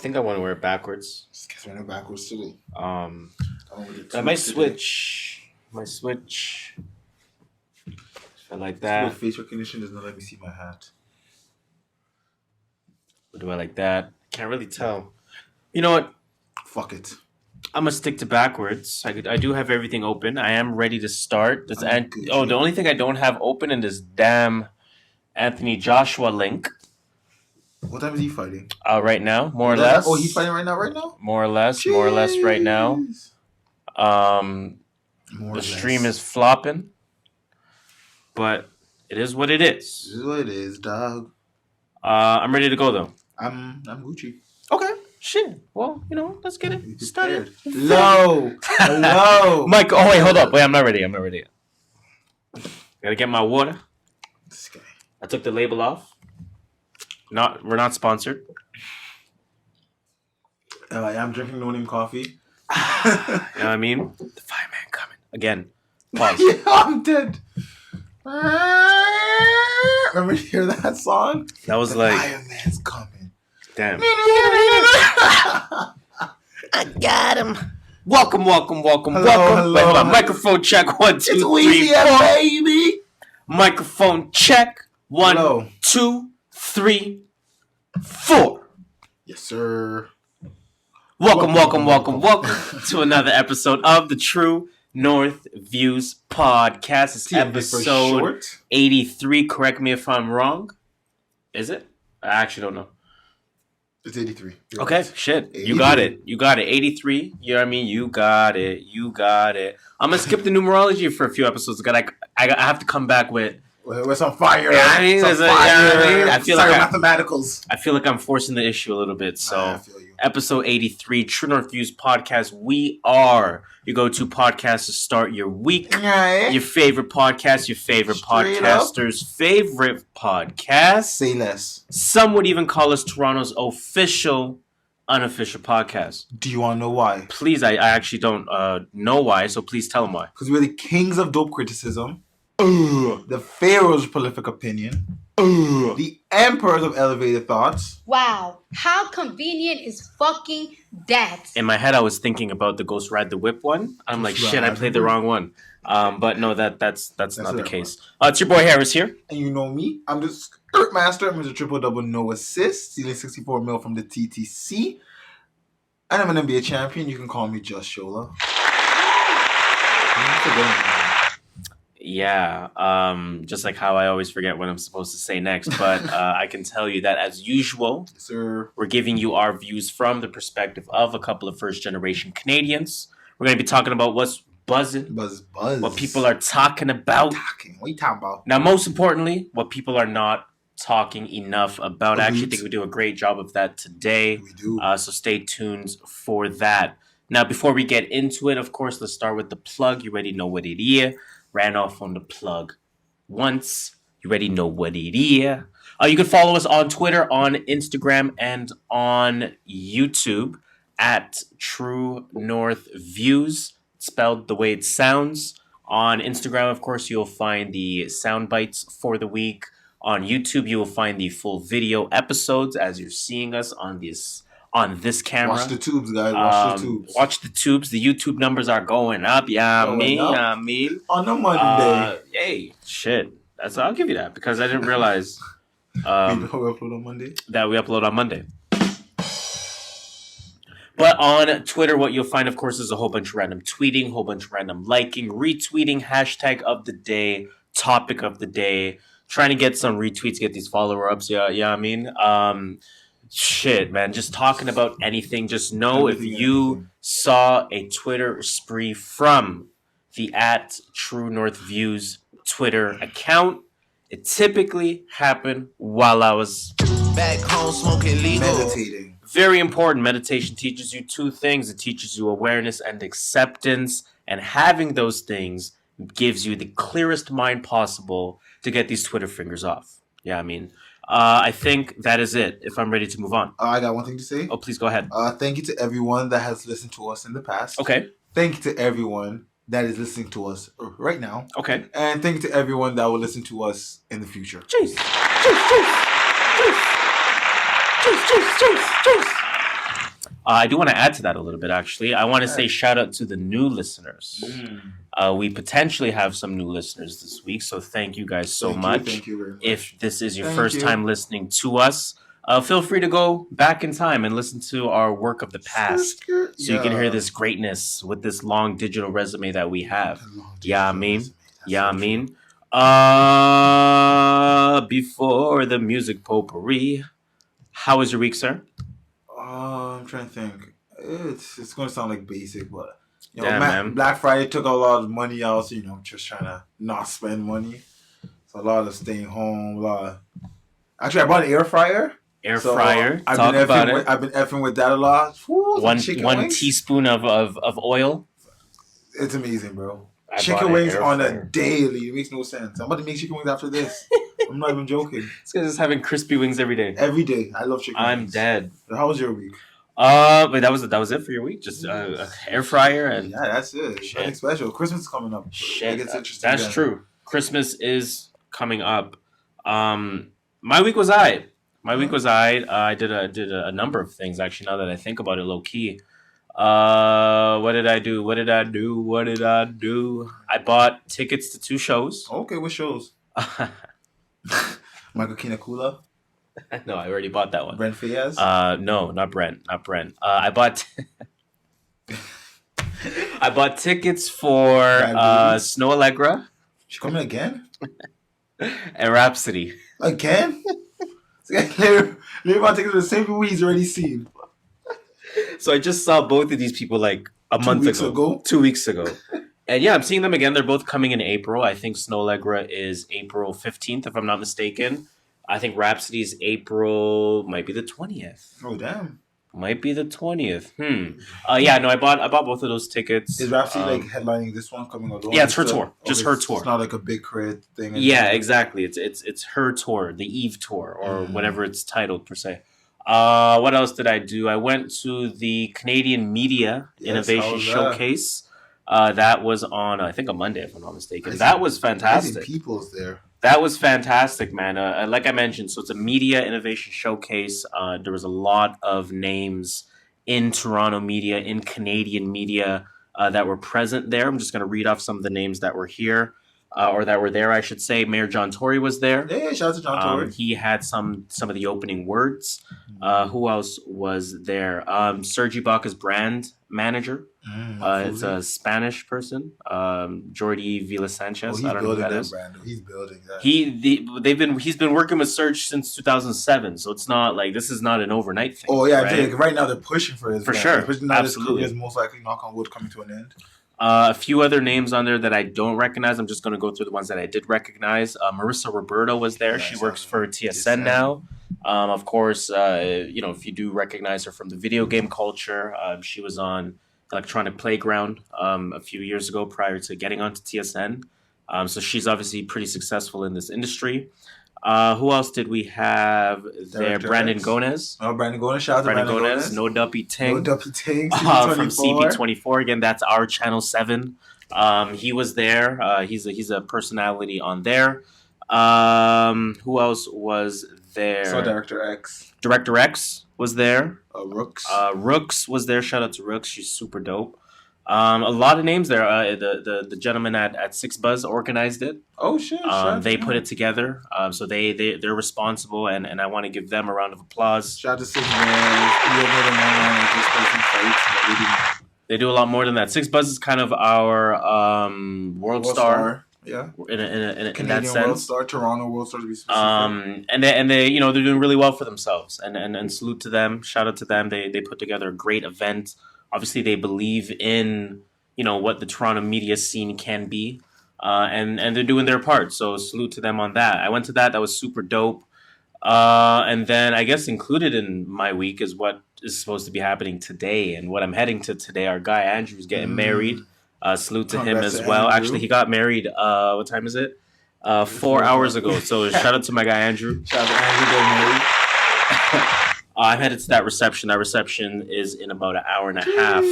think I want to wear it backwards. Just wearing it backwards today. I might switch. I like that. Face recognition does not let me see my hat. Or do I like that? Can't really tell. You know what? Fuck it. I'm gonna stick to backwards. I do have everything open. I am ready to start. The only thing I don't have open in this damn Anthony Joshua link. What time is he fighting? Right now, more or less. Oh, he's fighting right now. More or less right now. The stream is flopping, but it is what it is. This is what it is, dog. I'm ready to go though. I'm Gucci. Okay. Shit. Well, let's get it started. Hello. Mike. Oh wait, hold up. Wait, I'm not ready. Gotta get my water. This guy. I took the label off. We're not sponsored. I'm drinking no name coffee. You know what I mean? The fireman coming again. Pause. Yeah, I'm dead. Remember to hear that song? That was the like fireman's coming. Damn. I got him. Welcome. Hello. Wait, hold on. Microphone check. 1, 2, 3, 4. Baby. Microphone check. 1, 2, 3, 4. Yes, sir. Welcome to another episode of the True North Views podcast. It's episode 83. Correct me if I'm wrong. Is it? I actually don't know. It's 83. Okay, right. Shit. 83. You got it. 83. You know what I mean? You got it. I'm going to skip the numerology for a few episodes. I have to come back with some fire. Yeah, I mean, I feel like mathematicals. I feel like I'm forcing the issue a little bit. So, I feel you. Episode 83, True North Views podcast. We are your go-to podcast to start your week. Right. Your favorite podcast, your favorite podcaster's favorite podcast. Say less. Some would even call us Toronto's unofficial podcast. Do you want to know why? Please, I actually don't know why, so please tell them why. Because we're the kings of dope criticism. The Pharaohs of Prolific Opinion. The Emperors of Elevated Thoughts. Wow, how convenient is fucking that? In my head, I was thinking about the Ghost Ride the Whip one. I'm like, shit, I played the wrong one. But no, that's not the case. It's your boy Harris here. And you know me. I'm the skirt master. I'm the triple-double no assist. Stealing 64 mil from the TTC. And I'm an NBA champion. You can call me JustShola. Yeah, just like how I always forget what I'm supposed to say next. But I can tell you that, as usual, sir, we're giving you our views from the perspective of a couple of first-generation Canadians. We're going to be talking about what's buzzing. Buzz. What people are talking about. What are you talking about? Now, most importantly, what people are not talking enough about. I actually think we do a great job of that today. We do. So stay tuned for that. Now, before we get into it, of course, let's start with the plug. You already know what it is. Ran off on the plug once. You already know what it is. You can follow us on Twitter, on Instagram, and on YouTube at True North Views, spelled the way it sounds. On Instagram, of course, you'll find the sound bites for the week. On YouTube, you will find the full video episodes as you're seeing us on this camera. Watch the tubes, guys. Watch the tubes. Watch the tubes. The YouTube numbers are going up. I mean. On a Monday. Hey, shit. I'll give you that because I didn't realize we upload on Monday? That we upload on Monday. But on Twitter, what you'll find, of course, is a whole bunch of random tweeting, whole bunch of random liking, retweeting, hashtag of the day, topic of the day, trying to get some retweets, get these follower-ups. Yeah, I mean. Shit, man, just talking about anything. Just know if you saw a Twitter spree from the at True North Views Twitter account, it typically happened while I was back home smoking legal. Meditating. Very important. Meditation teaches you two things. It teaches you awareness and acceptance. And having those things gives you the clearest mind possible to get these Twitter fingers off. Yeah, I mean... I think that is it, if I'm ready to move on. I got one thing to say. Oh, please go ahead. Thank you to everyone that has listened to us in the past. Okay. Thank you to everyone that is listening to us right now. Okay. And thank you to everyone that will listen to us in the future. Juice. I do want to add to that a little bit, actually. I want to say shout out to the new listeners. We potentially have some new listeners this week, so thank you guys so much. Thank you very much. If this is your first time listening to us, feel free to go back in time and listen to our work of the past, so you can hear this greatness with this long digital resume that we have. Yeah, I mean. Before the music potpourri, how was your week, sir? I'm trying to think. It's going to sound like basic, but man. Black Friday took a lot of money out, so I'm just trying to not spend money. So a lot of staying home. Actually, I bought an air fryer. I've been effing with that a lot. Woo, one wings. teaspoon of oil. It's amazing, bro. Chicken wings on a daily. It makes no sense. I'm about to make chicken wings after this. I'm not even joking. This guy's just having crispy wings every day. Every day. I love chicken wings. I'm dead. How was your week? But that was it for your week. Just air fryer and that's it. Nothing special. Christmas is coming up. Shit, that's true. Christmas is coming up. My week was alright. I did a number of things actually. Now that I think about it, low key. What did I do? I bought tickets to 2 shows. Okay, what shows? Michael Kinakula? No, I already bought that one. Brent Fayez? No, not Brent. I bought I bought tickets for Snow Allegra. She coming again? And Rhapsody. Again? Maybe about tickets for the same people he's already seen. So I just saw both of these people like a month ago. 2 weeks ago. And yeah, I'm seeing them again. They're both coming in April. I think Snow Allegra is April 15th, if I'm not mistaken. I think Rhapsody's April might be the 20th. Oh, damn. Might be the 20th. Yeah, no, I bought both of those tickets. Is Rhapsody headlining this one coming along? Yeah, it's her tour. Just her tour. It's not like a big crit thing. Yeah, exactly. It's her tour, the Eve tour, or whatever it's titled per se. What else did I do? I went to the Canadian Media Innovation Showcase. That was on, I think, a Monday, if I'm not mistaken. That was fantastic. People's there. That was fantastic, man. Like I mentioned, so it's a media innovation showcase. There was a lot of names in Toronto media, in Canadian media that were present there. I'm just going to read off some of the names that were here. Or that were there, I should say. Mayor John Tory was there. Yeah, shout out to John Tory. He had some of the opening words. Who else was there? Sergi Baca's brand manager. It's a Spanish person. Jordi Vila Sanchez. I don't know who that is. Brand. He's building that. He's been working with Serge since 2007, so it's not like this is not an overnight thing. Oh yeah, right now they're pushing for his brand. Sure, absolutely. His most likely, knock on wood, coming to an end. A few other names on there that I don't recognize. I'm just going to go through the ones that I did recognize. Marissa Roberto was there. She works for TSN now. Of course, if you do recognize her from the video game culture, she was on Electronic Playground a few years ago prior to getting onto TSN. So she's obviously pretty successful in this industry. Who else did we have there? Brandon Gonez. Oh, Brandon Gonez. Shout out to Brandon Gonez. No Duppy Ting. No Duppy Ting. From CP24. Again, that's our Channel 7. He was there. He's a personality on there. Who else was there? So Director X. Director X was there. Rooks. Rooks was there. Shout out to Rooks. She's super dope. A lot of names there. The gentleman at Six Buzz organized it. Oh shit! They put it together. So they're responsible, and I want to give them a round of applause. Shout out to Six Buzz. They do a lot more than that. Six Buzz is kind of our world star. Yeah. In Canadian that sense. World Star, Toronto World Star to be specific. And they they're doing really well for themselves. And salute to them. Shout out to them. They put together a great event. Obviously, they believe in, what the Toronto media scene can be, and they're doing their part. So salute to them on that. I went to that. That was super dope. And then I guess included in my week is what is supposed to be happening today. And what I'm heading to today, our guy Andrew's getting married. Salute to him as well. Andrew. Actually, he got married, what time is it? 4 hours ago. So shout out to my guy Andrew. Shout out to Andrew getting married. I'm headed to that reception. That reception is in about an hour and a half.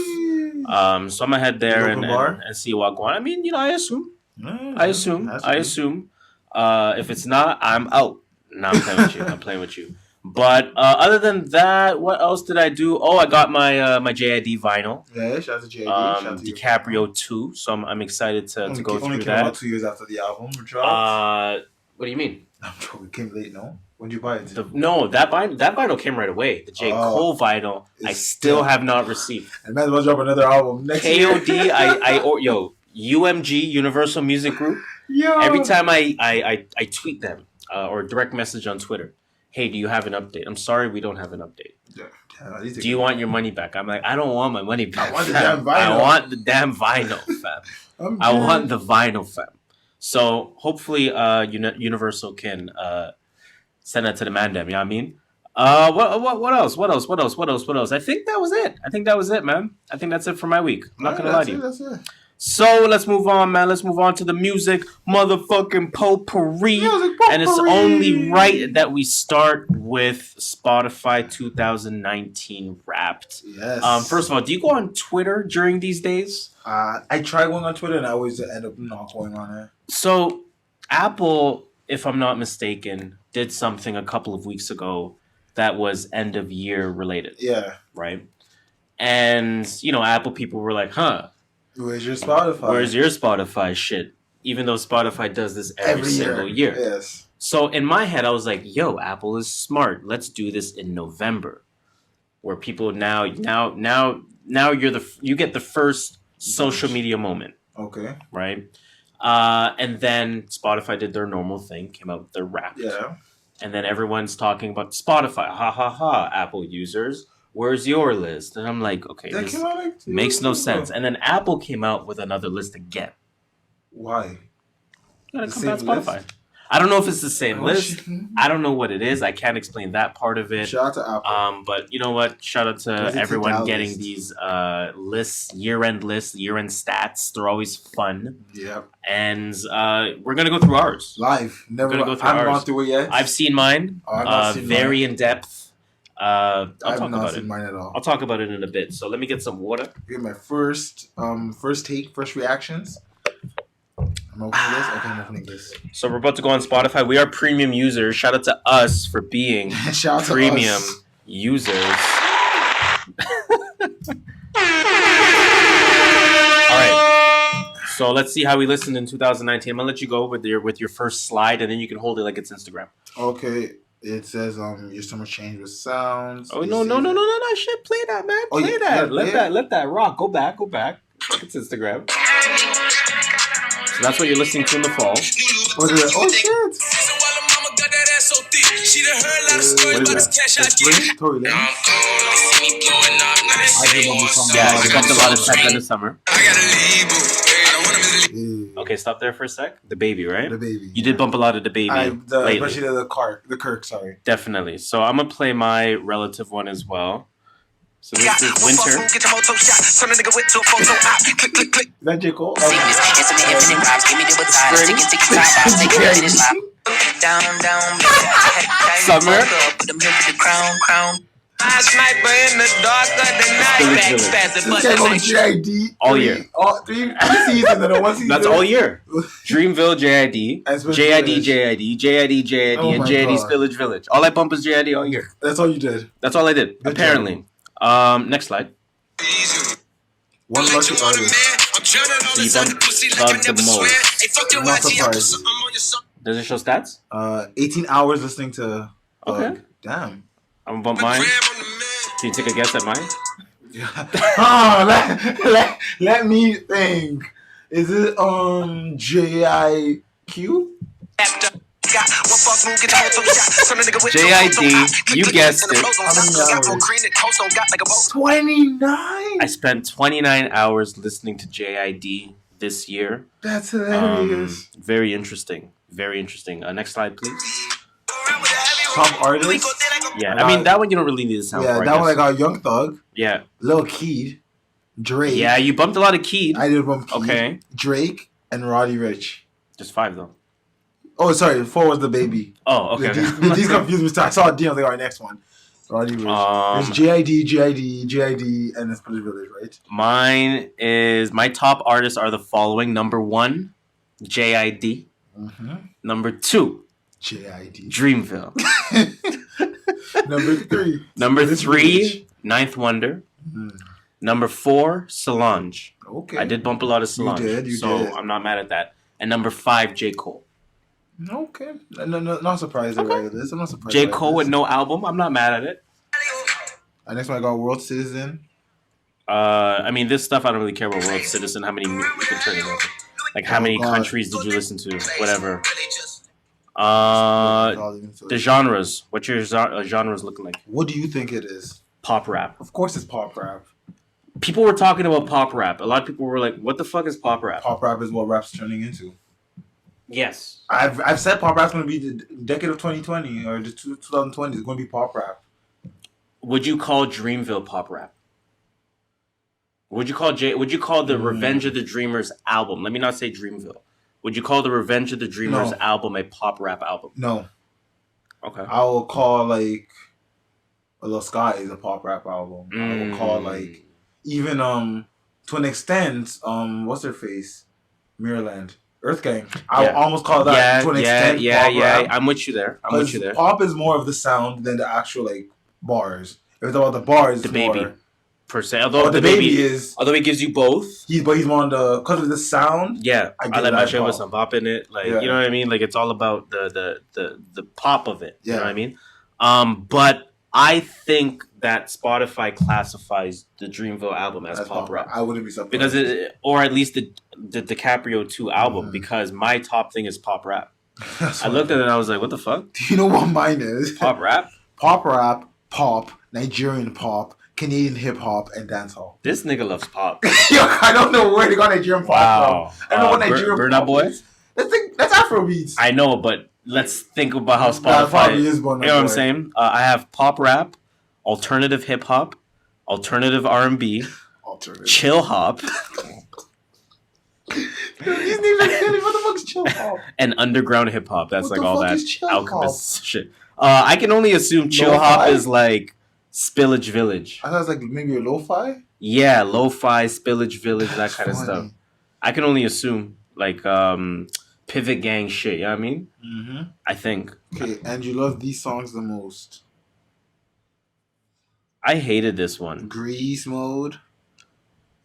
So I'm gonna head there and see what's going on. I mean, I assume. If it's not, I'm out. No, I'm playing with you. But other than that, what else did I do? Oh, I got my JID vinyl. Yeah, shout out to JID. Shout out to DiCaprio 2. So I'm excited to go through only came that. out 2 years after the album dropped. What do you mean? I'm joking. It came late, no? When did you buy it? That vinyl came right away. The J. Cole vinyl, I still have not received. And might as well drop another album next year. KOD, UMG, Universal Music Group. Yo. Every time I tweet them or direct message on Twitter, hey, do you have an update? I'm sorry, we don't have an update. Yeah, do you want your money back? I'm like, I don't want my money back. I want the damn vinyl. I want the damn vinyl, fam. I want the vinyl, fam. So hopefully Universal can send that to the man, damn. You know what I mean? What else? I think that was it, man. I think that's it for my week. I'm not going to lie to you. That's it. So let's move on, man. Let's move on to the music motherfucking potpourri. And it's only right that we start with Spotify 2019 Wrapped. Yes. First of all, do you go on Twitter during these days? I try going on Twitter and I always end up not going on it. So Apple, if I'm not mistaken, did something a couple of weeks ago that was end of year related. Yeah. Right? And, Apple people were like, where's your Spotify? Where's your Spotify shit? Even though Spotify does this every single year. Yes. So in my head, I was like, yo, Apple is smart. Let's do this in November. Where people now you get the first social media moment. Okay. Right? And then Spotify did their normal thing, came out with their Wrapped. Yeah. And then everyone's talking about Spotify. Ha ha ha, Apple users. Where's your list? And I'm like, okay, this makes no sense. And then Apple came out with another list again. Why? Gotta come back Spotify. List? I don't know if it's the same list. I don't know what it is. I can't explain that part of it. Shout out to Apple. But you know what? Shout out to everyone getting these lists, year-end stats. They're always fun. Yeah. And we're gonna go through ours. Live. Never gonna go through ours. I haven't gone through it yet. I've seen mine. Very in depth. I'll talk about it. Mine at all. I'll talk about it in a bit. So let me get some water. Get my first reactions. I'm opening this. Okay, I'm opening this. So we're about to go on Spotify. We are premium users. Shout out to us for being premium users. All right. So let's see how we listened in 2019. I'm gonna let you go with your first slide, and then you can hold it like it's Instagram. Okay. It says your summer change with sounds. Oh no! Shit, play that, man. Play that. Let that rock. Go back. Like it's Instagram. So that's what you're listening to in the fall. Oh shit! She done heard a lot of stories about this cash I get. Yeah, you bumped a lot of tech in the summer. Okay, stop there for a sec. The Baby, right? The Baby. You did bump a lot of The Baby lately. Especially the Kirk, sorry. Definitely. So I'm going to play my relative one as well. So this is Winter. Is that J. Cole? Summer. Sniper in the dark of the night. This came on JID all year. Three seasons and 1 season. That's all year. Dreamville, JID, and JID's Village. All I bump is JID all year. That's all you did. That's all I did. Good apparently. Next slide. One lucky artist. You bump the most. I'm not surprised. Does it show stats? 18 hours listening to. Okay. Damn. I'm gonna bump mine. Can you take a guess at mine? Let me think. Is it JIQ? JID, you guessed it. How many hours? 29. I spent 29 hours listening to JID this year. That's hilarious. Very interesting. Next slide, please. Top artist? Yeah, I mean, that one you don't really need to sound for. Yeah, that one I got Young Thug. Yeah. Lil Keed. Drake. Yeah, you bumped a lot of Keed. I did bump Keed. Okay. Drake and Roddy Rich. Just 5, though. Oh, sorry. 4 was The Baby. Oh, okay. These confused me. I saw D. I was like, all right, next one. Roddy Rich. There's JID, and it's Split Village, right? Mine is... My top artists are the following. Number 1, JID. Mm-hmm. Number 2... JID. Dreamville. Number 3. Number 3, Ninth Wonder. Number 4, Solange. Okay. I did bump a lot of Solange. You did. I'm not mad at that. And number 5, J. Cole. Okay. No, not surprised at this. I'm not surprised. J. Cole with no album. I'm not mad at it. Next one I got World Citizen. I mean, this stuff I don't really care about World Citizen. How many you can turn it into? Like, how many countries did you listen to? Whatever. The genres. What's your genres looking like? What do you think it is? Pop rap. Of course, it's pop rap. People were talking about pop rap. A lot of people were like, "What the fuck is pop rap?" Pop rap is what rap's turning into. Yes. I've said pop rap's going to be the decade of 2020 or the 2020 is going to be pop rap. Would you call Dreamville pop rap? Would you call the Revenge of the Dreamers album? Let me not say Dreamville. Would you call the Revenge of the Dreamers album a pop rap album? No. Okay. I will call like A Little Sky is a pop rap album. I will call like even to an extent what's her face? Mirrorland. Earth Gang. I would almost call that to an extent pop rap. I'm with you there. Pop is more of the sound than the actual like bars. If it's about the bars, the it's baby more, per se. Although the baby is, although it gives you both. He's more on the because of the sound. Yeah, I like my shit with some pop in it. Like you know what I mean. Like it's all about the pop of it. You know what I mean. But I think that Spotify classifies the Dreamville album as pop rap. I wouldn't be surprised because or at least the DiCaprio 2 album because my top thing is pop rap. I looked at it and I was like, what the fuck? Do you know what mine is? Pop rap? Pop rap, pop, Nigerian pop, Canadian hip hop, and dancehall. This nigga loves pop. Yo, I don't know where they got Nigerian pop from. I don't know what Nigerian pop Boy? is. That's Afrobeats. I know, but let's think about how Spotify is. You know what I'm saying? I have pop rap, alternative hip hop, alternative R&B, chill hop. These names are silly. What the fuck's chill hop? And underground hip hop. That's like all that alchemist shit. I can only assume chill hop is like Spillage Village. I thought it was like maybe a lo-fi? Yeah, lo-fi, Spillage Village, that kind of stuff. I can only assume like Pivot Gang shit, you know what I mean? Mm-hmm. I think. Okay, and you love these songs the most? I hated this one. Grease Mode.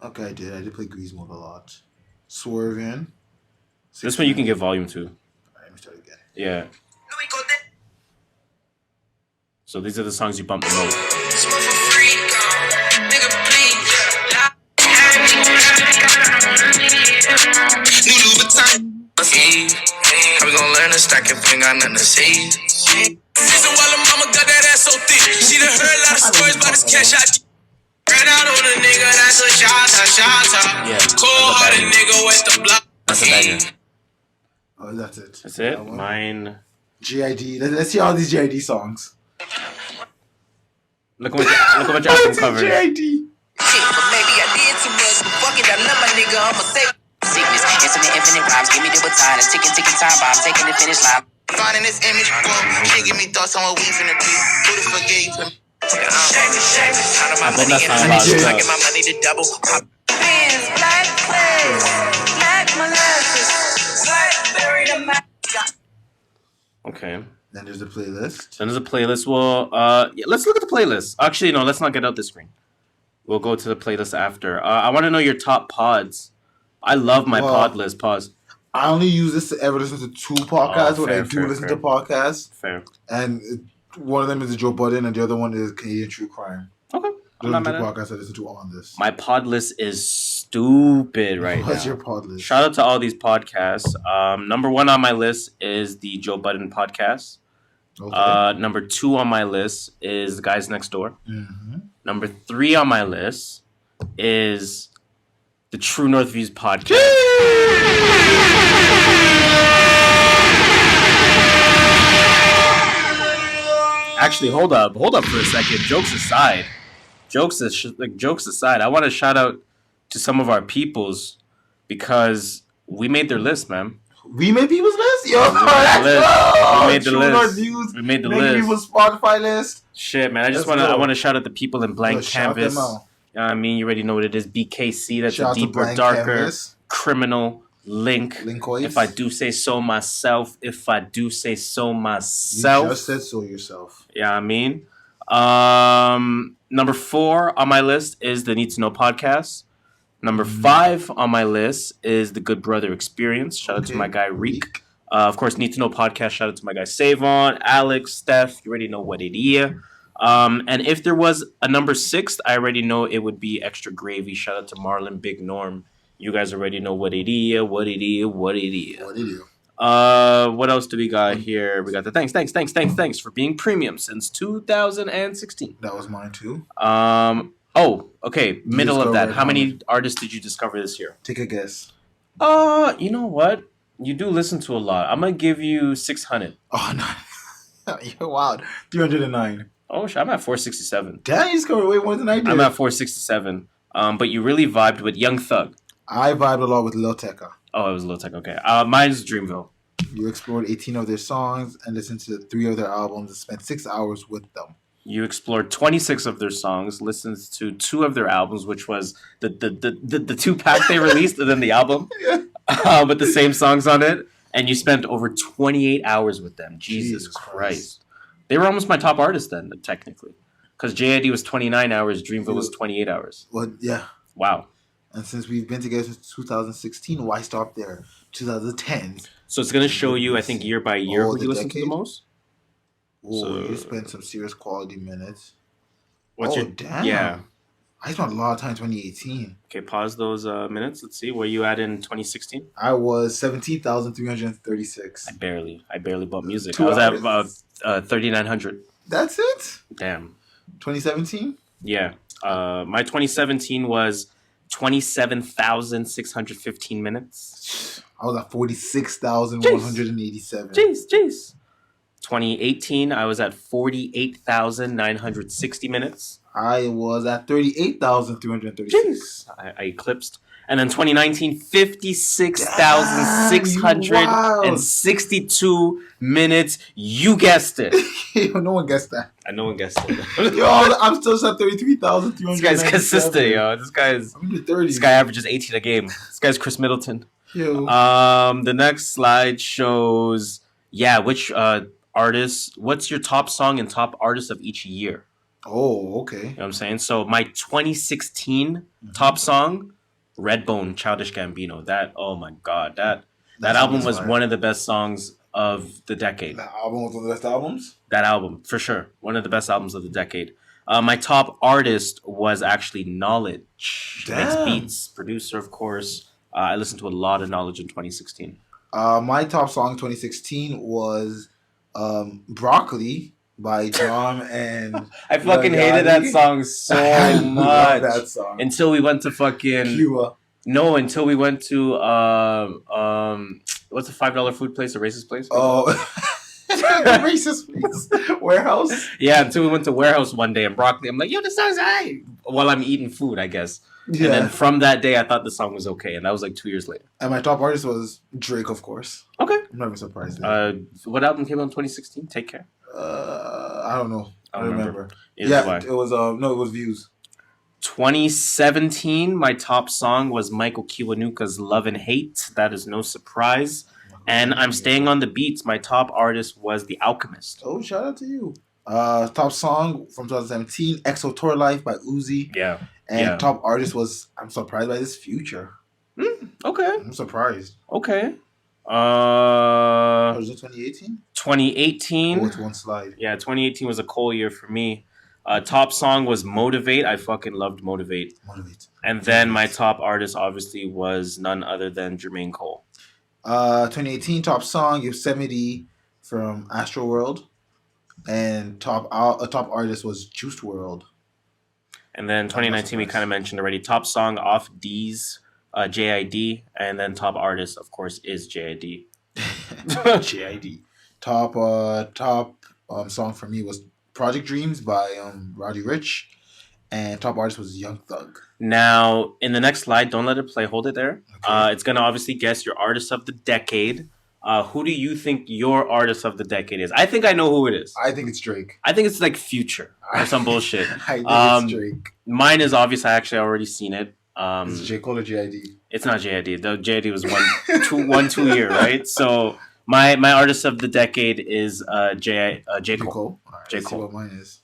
Okay, I did play Grease Mode a lot. Swerving. This one you can get volume to. Alright, let me start again. Yeah. So these are the songs you bump the most. How we gonna learn to stack if we ain't got nothing to say? Reason why the mama got that ass so thick. She done heard a lot of stories about this cash out. Ran out on a nigga, that's a shot. Yeah. Cold-hearted nigga with the block. That's a banger. Oh, that's it. That's it? Mine. GID. Let's see all these GID songs. Look what your album cover is. GID. Maybe I did too much. Fuck it, I love my nigga. I'ma say sickness. Infinite rhymes. Give me the baton. It's ticking time bomb. Taking the finish line. Finding this image, she give me thoughts on what we finna be. Who the fuck gave you? Shame. Out of my money and I get my money to double. Beans, black clays, black molasses, blackberry to Okay. Then there's a playlist. Then there's a playlist. Well, let's look at the playlist. Actually, no, let's not get out the screen. We'll go to the playlist after. I want to know your top pods. I love my pod list. Pause. I only use this to ever listen to 2 podcasts when I do listen to podcasts. Fair. And one of them is the Joe Budden and the other one is Canadian True Crime. Okay. Those are 2 podcasts I listen to on this. My pod list is stupid right now. What's your pod list? Shout out to all these podcasts. Number 1 on my list is the Joe Budden podcast. Okay. Number 2 on my list is The Guys Next Door. Mm-hmm. Number 3 on my list is the True North Views podcast. Actually, hold up for a second. Jokes aside, I want to shout out to some of our peoples because we made their list, man. We made people's list? Yo, we made the list. Views, we made the list. People's Spotify list. Shit, man. I want to shout out the people in Blank Canvas. You know what I mean? You already know what it is. BKC, that's shout a deeper, darker, Canvas. Criminal. Linkoids. If I do say so myself. You just said so yourself. Yeah, I mean. Number 4 on my list is the Need to Know podcast. Number 5 on my list is the Good Brother Experience. Shout out to my guy Reek. Of course, Need to Know podcast. Shout out to my guy Savon, Alex, Steph. You already know what it is. And if there was a number 6, I already know it would be Extra Gravy. Shout out to Marlon, Big Norm. You guys already know what it is, what it is, what it is. What it is. What else do we got here? We got the thanks for being premium since 2016. That was mine too. Okay. Middle of that. How many artists did you discover this year? Take a guess. You know what? You do listen to a lot. I'm gonna give you 600. Oh no. You're wild. 309. Oh, I'm at 467. Damn, you scored way more than I did. I'm at 467. But you really vibed with Young Thug. I vibed a lot with Lil Tecca. Oh, it was Lil Tech. Okay. Mine's Dreamville. You explored 18 of their songs and listened to 3 of their albums and spent 6 hours with them. You explored 26 of their songs, listened to 2 of their albums, which was the 2-pack they released, and then the album with the same songs on it. And you spent over 28 hours with them. Jesus Christ. They were almost my top artist then, technically. Because JID was 29 hours, Dreamville was 28 hours. Well, yeah. Wow. And since we've been together since 2016, why stop there? 2010. So it's going to show you, I think, year by year who you listen to the most. Oh, you spent some serious quality minutes. Damn. Yeah. I spent a lot of time in 2018. Okay, pause those minutes. Let's see. Where you at in 2016? I was 17,336. I barely bought music. 2 I was at hours. about 3,900. That's it? Damn. 2017? Yeah. My 2017 was 27,615 minutes. I was at 46,187. Jeez. 2018, I was at 48,960 minutes. I was at 38,336. I eclipsed. And then 2019, 56,662 minutes. You guessed it. No one guessed that. No one guessed it. Yo, I'm still at 33,300. This guy's consistent, yo. This guy averages 18 a game. This guy's Chris Middleton. Yo. The next slide shows, which artists, what's your top song and top artist of each year? Oh, okay. You know what I'm saying? So my 2016 top song, Redbone, Childish Gambino. That, oh my God, that album was one of the best songs of the decade. That album was one of the best albums? That album, for sure. One of the best albums of the decade. My top artist was actually Knowledge. Makes beats, producer, of course. I listened to a lot of Knowledge in 2016. My top song in 2016 was Broccoli by John and I fucking hated that song so much. That song. Until we went to fucking Cuba. No, until we went to what's the $5 food place, the racist place? Oh, racist place. Warehouse. Yeah, until we went to Warehouse one day and Broccoli. I'm like, yo, this song's alright. While I'm eating food, I guess. Yeah. And then from that day, I thought the song was okay, and that was like 2 years later. And my top artist was Drake, of course. Okay. I'm not even surprised. What album came out in 2016? Take Care. I don't know. I don't remember. It was it was Views. 2017, my top song was Michael Kiwanuka's Love and Hate. That is no surprise. And I'm staying on the beats. My top artist was The Alchemist. Oh, shout out to you. Top song from 2017, EXO Tour Life by Uzi. Yeah. And top artist was, I'm surprised by this, Future. Okay. I'm surprised. Okay. Was it 2018? 2018. Oh, it's one slide. Yeah, 2018 was a cool year for me. Top song was Motivate. I fucking loved Motivate. And then my top artist obviously was none other than Jermaine Cole. 2018 top song, Yosemite from Astroworld. And top artist was Juice WRLD. And then 2019 we kind of mentioned already. Top song off D's, JID. And then top artist, of course, is JID. JID. Top song for me was Project Dreams by Roddy Rich, and top artist was Young Thug. Now, in the next slide, don't let it play. Hold it there. Okay. It's going to obviously guess your artist of the decade. Who do you think your artist of the decade is? I think I know who it is. I think it's Drake. I think it's like Future or some bullshit. I think it's Drake. Mine is obvious. I actually already seen it. It's J. Cole or JID? It's not JID. The JID was 2 year, right? So my artist of the decade is J. Cole. All right, J. let's Cole. see what mine is.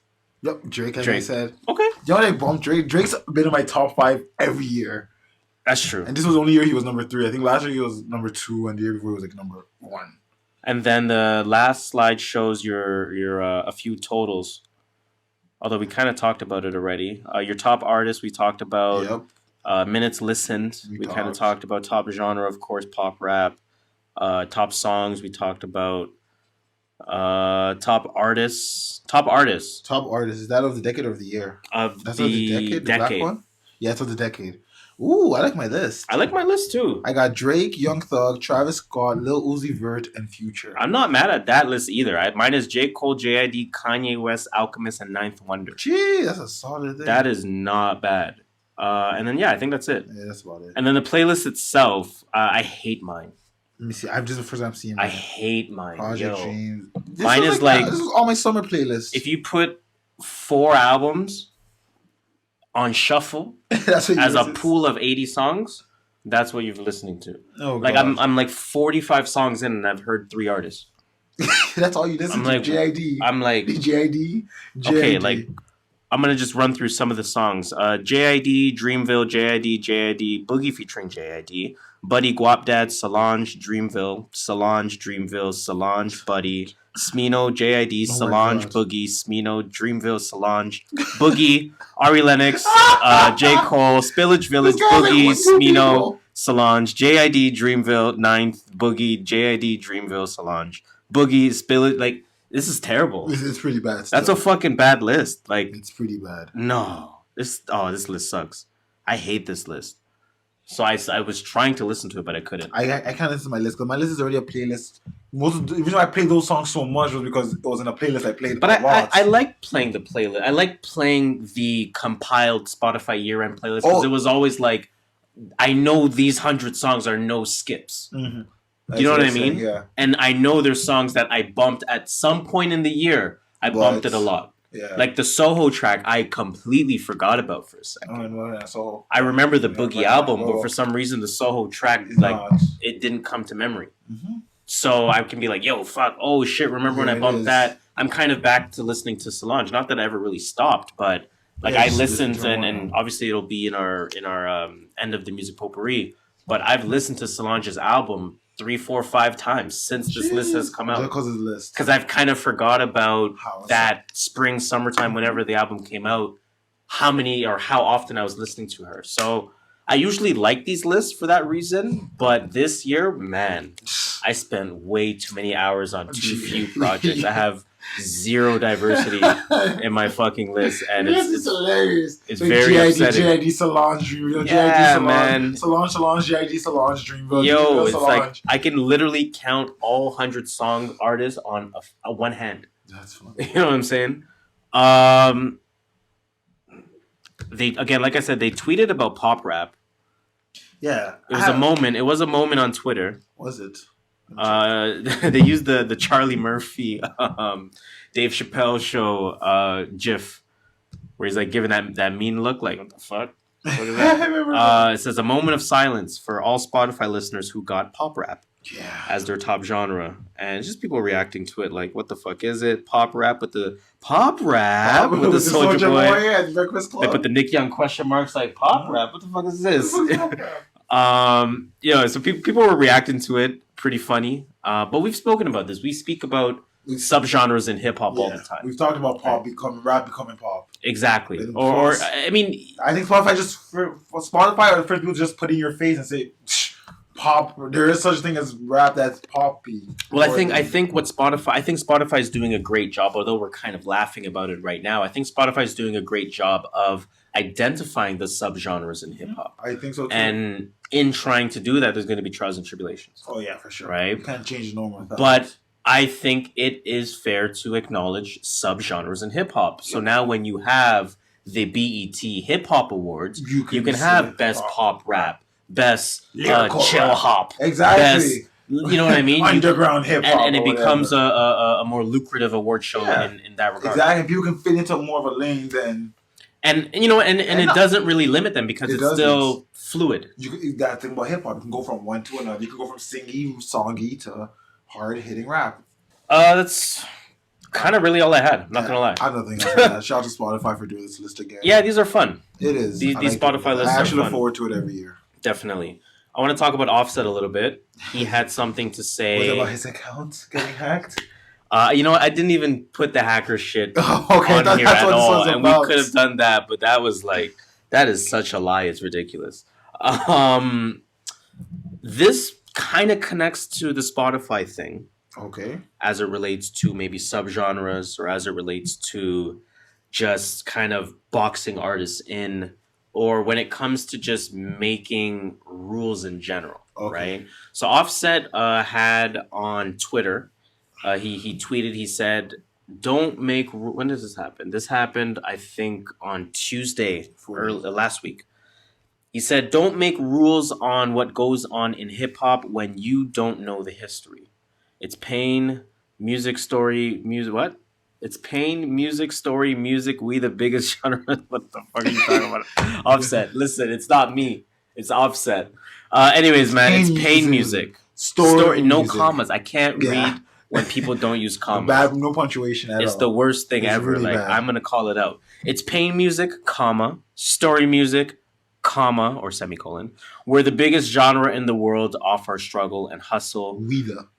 Yep, Drake, as Drake. I said. Okay. You know what I bumped Drake? Drake's been in my top 5 every year. That's true. And this was the only year he was number 3. I think last year he was number 2, and the year before he was like number 1. And then the last slide shows your a few totals. Although we kind of talked about it already. Your top artists we talked about. Yep. Minutes listened. We kind of talked about top genre, of course, pop rap. Top songs we talked about. Top artists. Top artists. Is that of the decade or of the year? That's of the decade. The black one? Yeah, it's of the decade. Ooh, I like my list. I like my list too. I got Drake, Young Thug, Travis Scott, Lil Uzi Vert, and Future. I'm not mad at that list either. Mine is J. Cole, J.I.D., Kanye West, Alchemist, and Ninth Wonder. Gee, that's a solid thing. That is not bad. And then, I think that's it. Yeah, that's about it. And then the playlist itself, I hate mine. Let me see. I'm just the first time seeing mine. I hate mine. Project Dreams. Mine is like... This is all my summer playlists. If you put 4 albums on shuffle that's what as a pool of 80 songs, that's what you're listening to. Oh, like, God. I'm like 45 songs in and I've heard 3 artists. That's all you listen to? Like, J.I.D. I'm like... J.I.D. Okay, like... I'm going to just run through some of the songs. J.I.D., Dreamville, J.I.D., J.I.D., Boogie featuring J.I.D., Buddy, Guap Dad, Solange, Dreamville, Solange, Dreamville, Solange, Buddy, Smino, J.I.D., Solange, Boogie, Smino, Dreamville, Solange, Boogie, Ari Lennox, J. Cole, Spillage Village, Boogie, Smino, Solange, J.I.D., Dreamville, Ninth, Boogie, J.I.D., Dreamville, Solange, Boogie, Spillage, like... This is terrible. It's pretty bad. That's a fucking bad list. Like, it's pretty bad. No, this list sucks. I hate this list. So I was trying to listen to it, but I couldn't. I can't listen to my list because my list is already a playlist. The reason why I played those songs so much was because it was in a playlist I played. But I like playing the playlist. I like playing the compiled Spotify year-end playlist because it was always like, I know these 100 songs are no skips. Mm-hmm. You know what I mean? Yeah. And I know there's songs that I bumped at some point in the year. I bumped it a lot. Yeah. Like the Soho track, I completely forgot about for a second. Soho. I remember the Boogie album, but for some reason the Soho track, it didn't come to memory. Mm-hmm. So I can be like, yo, fuck, oh shit, remember when I bumped that? I'm kind of back to listening to Solange. Not that I ever really stopped, but like I listened and obviously it'll be in our end of the music potpourri. But I've listened to Solange's album 3, 4, 5 times since this list has come out. Because of the list. Because I've kind of forgot about that spring, summertime, whenever the album came out, how often I was listening to her. So I usually like these lists for that reason. But this year, man, I spent way too many hours on too few projects. I have zero diversity in my fucking list, and it's hilarious. It's very upsetting. J.I.D. Solange, Dreamville, yeah, man. Solange, J.I.D. Solange, Dreamville. Yo, it's Solange. like I can literally count all 100 song artists on a one hand. That's funny. You know what I'm saying? They again, like I said, they tweeted about pop rap. Yeah, it was a moment. It was a moment on Twitter. Was it? They used the Charlie Murphy, Dave Chappelle show GIF, where he's like giving that mean look, like what the fuck? What is that? It says a moment of silence for all Spotify listeners who got pop rap as their top genre, and just people reacting to it like, what the fuck is it? Pop rap with the Soulja Boy at Breakfast Club. They put the Nick Young question marks like pop rap. What the fuck is this? So people were reacting to it. Pretty funny. But we've spoken about this. We speak about subgenres in hip hop all the time. We've talked about rap becoming pop. Exactly. Or I mean, I think Spotify are the first people to just put in your face and say pop. There is such a thing as rap that's poppy. Well, I think Spotify is doing a great job, although we're kind of laughing about it right now. I think Spotify is doing a great job of identifying the subgenres in hip hop. I think so too. And in trying to do that, there's going to be trials and tribulations. Oh yeah, for sure. Right? You can't change the norm with that. But I think it is fair to acknowledge subgenres in hip hop. So now when you have the BET Hip Hop Awards, you can have best pop rap, best chill hop, exactly. Best, you know what I mean? Underground hip hop, and it becomes a more lucrative award show in that regard. Exactly. If you can fit into more of a lane, then. And it doesn't really limit them because it's still fluid. That thing about hip hop, you can go from one to another. You can go from singy, songy to hard hitting rap. That's kind of really all I had. I'm not gonna lie. I don't think that. Shout out to Spotify for doing this list again. Yeah, these are fun. It is. These Spotify lists I are actually look fun. forward to it every year. Definitely. I want to talk about Offset a little bit. He had something to say. Was it about his account getting hacked? You know what? I didn't even put the hacker shit Okay, on here that's at what this all. was And we about. could have done that, but that was like, that is such a lie. It's ridiculous. This kind of connects to the Spotify thing. Okay. As it relates to maybe subgenres or as it relates to just kind of boxing artists in, or when it comes to just making rules in general, right? So Offset had on Twitter, he tweeted, he said, don't make, when does this happen? This happened, I think, on Tuesday, last week. He said, don't make rules on what goes on in hip-hop when you don't know the history. It's pain, music, story, music, what? It's pain, music, story, music, we the biggest genre. What the fuck are you talking about? Offset. Listen, it's not me. It's Offset. Anyways, man, it's pain music. Story, no music. Commas. I can't read when people don't use commas. No punctuation at all. It's the worst thing ever. Really like, bad. I'm going to call it out. It's pain music, comma, story music, comma, or semicolon. We're the biggest genre in the world off our struggle and hustle.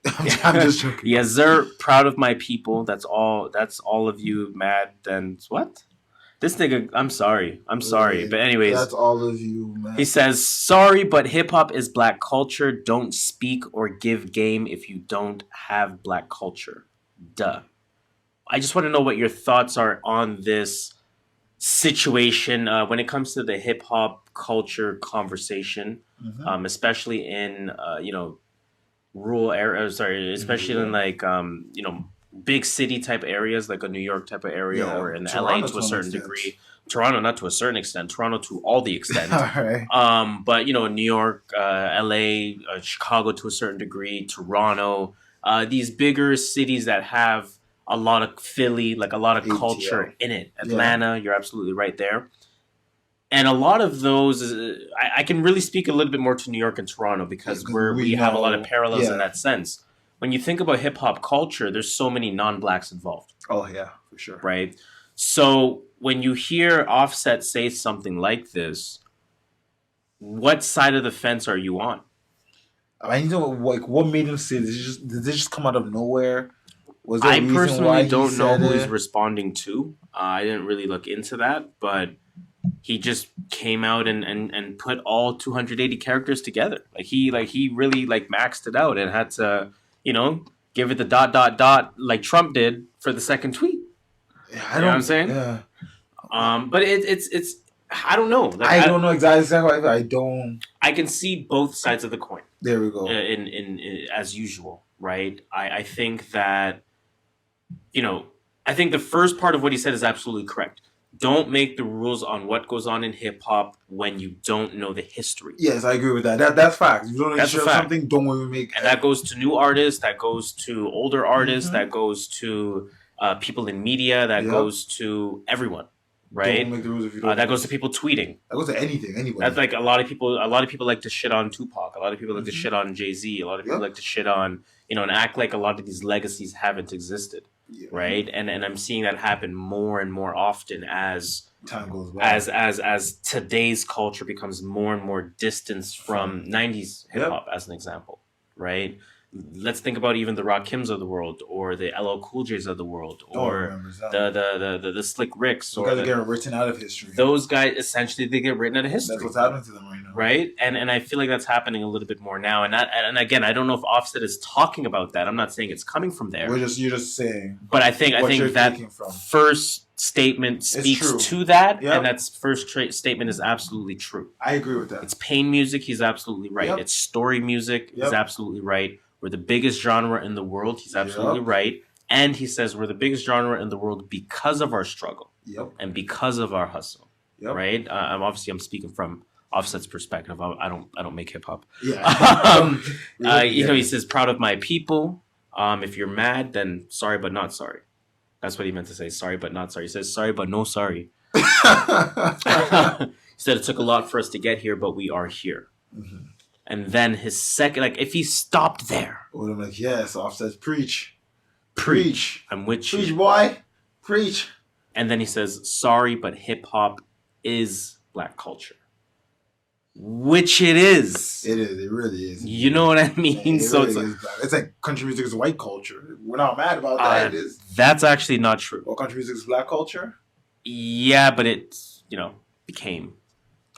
I'm just joking. Yes, sir. Proud of my people. That's all of you mad. Then what? This nigga, I'm sorry. But anyways. That's all of you, man. He says, sorry, but hip-hop is black culture. Don't speak or give game if you don't have black culture. Duh. I just want to know what your thoughts are on this situation when it comes to the hip-hop culture conversation, especially in, rural areas, especially in like, big city type areas, like a New York type of area, or in Toronto, LA to a certain degree. Toronto, not to a certain extent. Toronto to all the extent. All right. But New York, LA, Chicago to a certain degree, Toronto, these bigger cities that have a lot of Philly, like a lot of culture in it. Atlanta, you're absolutely right there. And a lot of those, I can really speak a little bit more to New York and Toronto because we have a lot of parallels in that sense. When you think about hip-hop culture, there's so many non-blacks involved. Oh, yeah, for sure. Right? So when you hear Offset say something like this, what side of the fence are you on? I need to know, like, what made him say this? Did this just come out of nowhere? Was there I personally don't know who he's responding to. I didn't really look into that, but he just came out and put all 280 characters together. He really maxed it out and had to, give it the ... like Trump did for the second tweet. Yeah, you know what I'm saying? Yeah. But it's I don't know. I don't know exactly. I can see both sides of the coin. There we go. In as usual, right? I think that, I think the first part of what he said is absolutely correct. Don't make the rules on what goes on in hip hop when you don't know the history. Yes, I agree with that. That's facts. You don't know something, don't even make. And that goes to new artists. That goes to older artists. That goes to people in media. That goes to everyone. Right. Don't make the rules if you don't. That goes to people tweeting. That goes to anything. Anybody. That's like a lot of people. A lot of people like to shit on Tupac. A lot of people like to shit on Jay-Z. A lot of people like to shit on and act like a lot of these legacies haven't existed. Yeah. Right. And I'm seeing that happen more and more often as time goes by. As today's culture becomes more and more distanced from 90s hip hop, as an example. Right. Let's think about even the Rakims of the world, or the LL Cool J's of the world, or the Slick Ricks. Those guys are getting written out of history. Those guys, essentially, they get written out of history. That's what's happening to them right now. Right? And I feel like that's happening a little bit more now. And again, I don't know if Offset is talking about that. I'm not saying it's coming from there. You're just saying. But I think that first statement speaks to that, and that first statement is absolutely true. I agree with that. It's pain music. He's absolutely right. It's story music. He's absolutely right. We're the biggest genre in the world. He's absolutely right. And he says we're the biggest genre in the world because of our struggle and because of our hustle. Right? I'm speaking from Offset's perspective. I don't make hip hop. Yeah. He says proud of my people. If you're mad, then sorry but not sorry. That's what he meant to say. Sorry but not sorry. He says sorry but no sorry. He said it took a lot for us to get here, but we are here. Mm-hmm. And then his second, if he stopped there. Well, I'm like, yes, Offset's preach. Preach. I'm with you. Preach, boy. Preach. And then he says, sorry, but hip hop is black culture. Which it is. It is. It really is. You know what I mean? It So really it's like country music is white culture. We're not mad about that. It is. That's actually not true. Well, country music is black culture? Yeah, but it, became.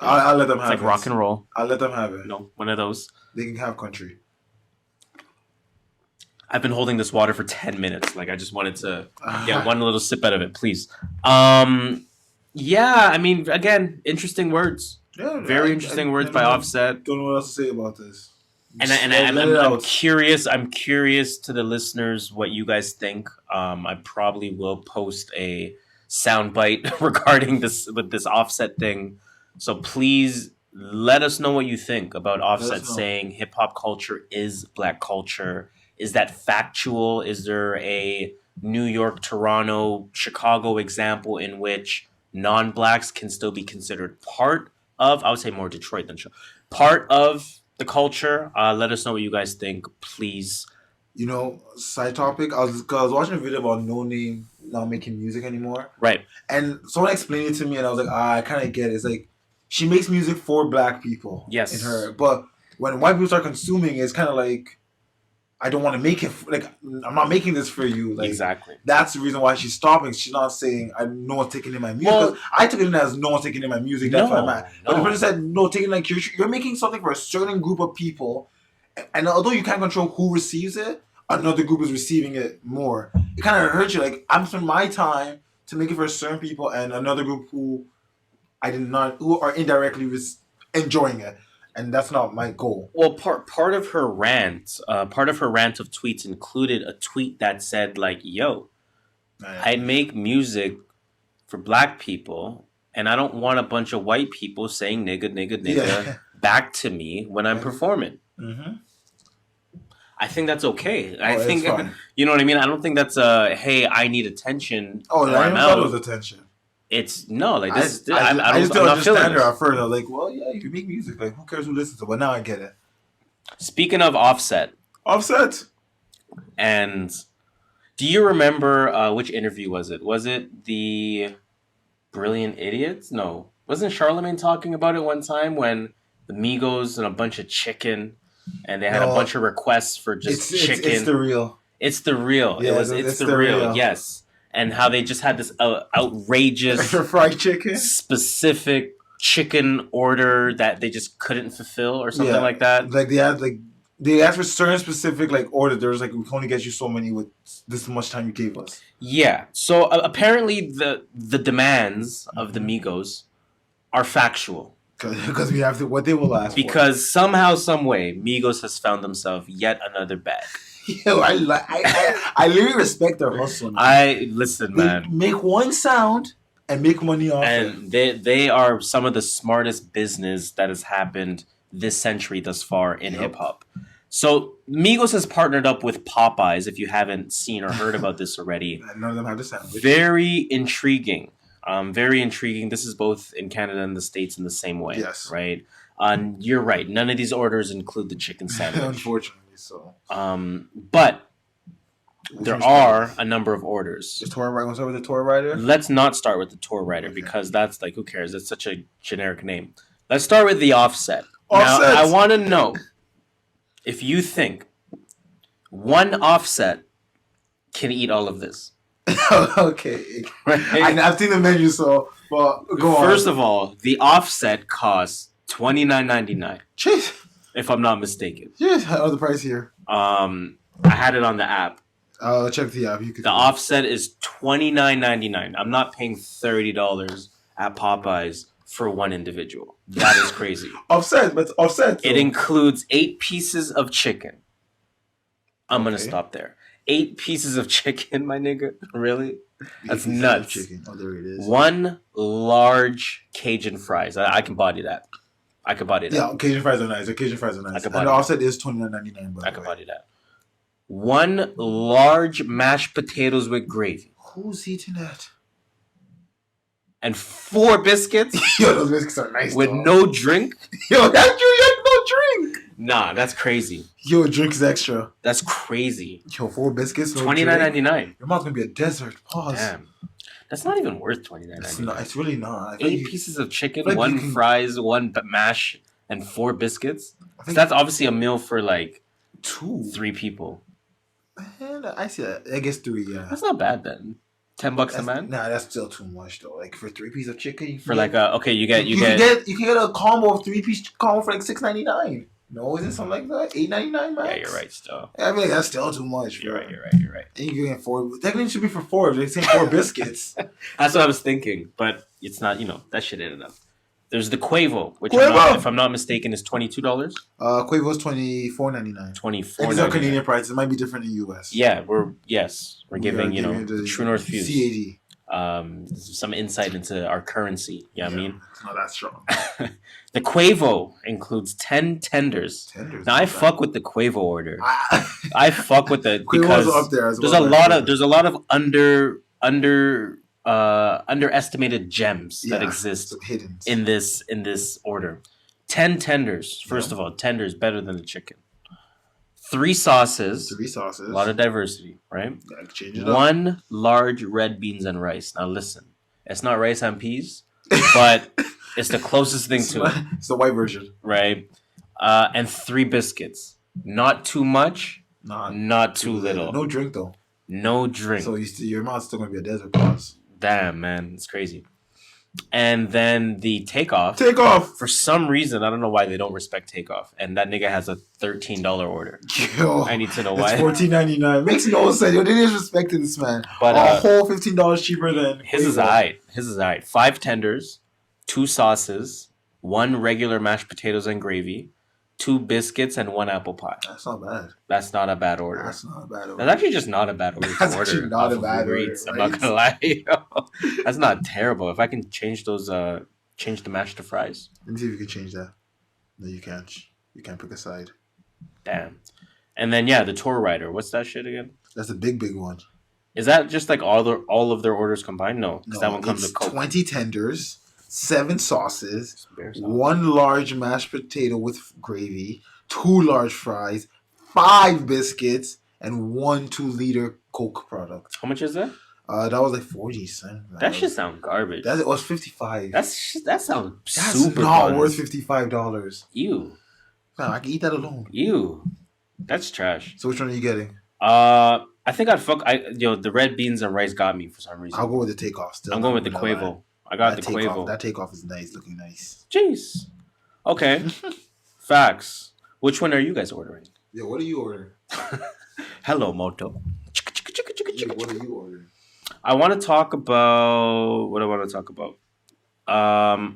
I'll let them have it. It's like rock and roll. I'll let them have it. No, one of those. They can have country. I've been holding this water for 10 minutes. Like, I just wanted to get one little sip out of it, please. Yeah, I mean, again, interesting words. Yeah, Very interesting words by Offset. Don't know what else to say about this. And I'm curious. I'm curious to the listeners what you guys think. I probably will post a soundbite regarding this with this Offset thing. So please let us know what you think about Offset saying hip hop culture is black culture. Is that factual? Is there a New York, Toronto, Chicago example in which non-blacks can still be considered part of? I would say more Detroit than part of the culture. Let us know what you guys think, please. Side topic. I was watching a video about No Name not making music anymore. Right. And someone explained it to me, and I was like, I kind of get it. It's like she makes music for black people. Yes. In her, but when white people start consuming, it's kind of like, I don't want to make it. I'm not making this for you. Like, exactly. That's the reason why she's stopping. She's not saying no one's taking in my music. Well, I took it in as no one's taking in my music. That's why I'm mad. But the person said no, taking you're making something for a certain group of people, and although you can't control who receives it, another group is receiving it more. It kind of hurts you. Like, I'm spending my time to make it for certain people, and another group who are indirectly enjoying it. And that's not my goal. Well, part of her rant of tweets included a tweet that said, like, yo, I make music for black people, and I don't want a bunch of white people saying nigga back to me when I'm performing. Mm-hmm. I think that's okay. I think, you know what I mean? I don't think that's hey, I need attention. Oh, I never thought it was attention. It's no, like this. I just don't understand her at first. I was like, well, yeah, you make music. Like, who cares who listens to it? But now I get it. Speaking of Offset. And do you remember which interview was it? Was it the Brilliant Idiots? No. Wasn't Charlemagne talking about it one time when the Migos and a bunch of chicken and they had a bunch of requests for just chicken? It's the real. It's the real. Yeah, it's the real. Yes. And how they just had this outrageous fried chicken specific chicken order that they just couldn't fulfill or something like that. Like they asked for certain specific order. There was we can only get you so many with this much time you gave us. Yeah. So apparently the demands of the Migos are factual. Because we have to what they will ask for. Because somehow, some way, Migos has found themselves yet another bag. Yo, I literally respect their hustle. Listen, man. Make one sound and make money off it. And they are some of the smartest business that has happened this century thus far in hip hop. So Migos has partnered up with Popeyes. If you haven't seen or heard about this already, none of them have the sandwich. Very intriguing. Very intriguing. This is both in Canada and the States in the same way. Yes. Right. You're right. None of these orders include the chicken sandwich. Unfortunately. So, but there are a number of orders. The tour rider. Want to start with the tour rider? Let's not start with the tour rider because that's who cares? It's such a generic name. Let's start with the Offset. Now, I want to know if you think one Offset can eat all of this. Okay, right? I've seen the menu, so go on. First of all, the Offset costs $29.99. Jeez. If I'm not mistaken. Yes, I know the price here. I had it on the app. Check the app. The Offset is $29.99. I'm not paying $30 at Popeyes for one individual. That is crazy. Offset. It includes 8 pieces of chicken. I'm gonna stop there. 8 pieces of chicken, my nigga. Really? That's nuts. Chicken. Oh, there it is. 1 large Cajun fries. I can body that. I could body that. Yeah, Cajun fries are nice. I could body and the Offset is $29.99. I could body that. 1 large mashed potatoes with gravy. Who's eating that? And 4 biscuits. Yo, those biscuits are nice. With no drink. Yo, that's true. You have no drink. Nah, that's crazy. Yo, drinks extra. That's crazy. Yo, 4 biscuits. No $29.99. Your mouth's gonna be a desert. Pause. Damn. That's not even worth $29.99. It's really not. 8 pieces of chicken, like 1 fries, 1 mash, and 4 biscuits. So that's obviously a meal for like 3 people. Man, I see that. I guess 3, yeah. That's not bad then. $10 a man? Nah, that's still too much though. Like for 3 pieces of chicken, For like a you can get a combo of 3-piece combo for like $6.99. No, is it something like that? $8.99 max? Yeah, you're right. Still, I feel like that's still too much. You're right. And you get 4. Technically, it should be for 4. They say 4 biscuits. That's what I was thinking, but it's not. That shit ain't enough. There's the Quavo, which if I'm not mistaken is $22. Quavo's $24.99. $24. These are Canadian prices. It might be different in the US. Yeah, we're giving the True North views. CAD. Some insight into our currency. You know what I mean? It's not that strong. The Quavo includes 10 tenders. Now I fuck with the Quavo order. I fuck with it because up there as well. There's a lot of underestimated gems that exist in this order. 10 tenders. First of all, tenders better than the chicken. 3 sauces. A lot of diversity, right? Change it up. 1 large red beans and rice. Now listen, it's not rice and peas, but it's the closest thing to it. It's the white version, right? And 3 biscuits. Not too much. Not too little. No drink though. No drink. So your mouth's still gonna be a desert. Pause. Damn, man, it's crazy. And then the takeoff. For some reason, I don't know why they don't respect takeoff. And that nigga has a $13 order. Yo, I need to know why. It's $14.99. Makes no sense. Yo, they disrespected this man. But a whole $15 cheaper than his is alright. 5 tenders, 2 sauces, 1 regular mashed potatoes and gravy, 2 biscuits, and 1 apple pie. That's not bad. That's not a bad order. That's actually just not a bad order. That's actually not a bad order. I'm not gonna lie. That's not terrible. If I can change the mash to fries. Let me see if you can change that. No, you can't. You can't pick a side. Damn. And then the tour rider. What's that shit again? That's a big one. Is that just like all of their orders combined? No, because that one comes with Coke. 20 tenders, 7 sauces, 1 large mashed potato with gravy, 2 large fries, 5 biscuits, and 1 2-liter Coke product. How much is that? That was like 40 cents. That shit sound garbage. That was $55. That sounds super. Not worth $55. Ew. Man, I can eat that alone. Ew. That's trash. So which one are you getting? I think the red beans and rice got me for some reason. I'll go with the takeoff still. I'm going with the Quavo. I got the Quavo. That takeoff is nice, looking nice. Jeez. Okay. Facts. Which one are you guys ordering? Yeah, what are you ordering? Hello, Moto. Yeah, what are you ordering? I want to talk about what I want to talk about.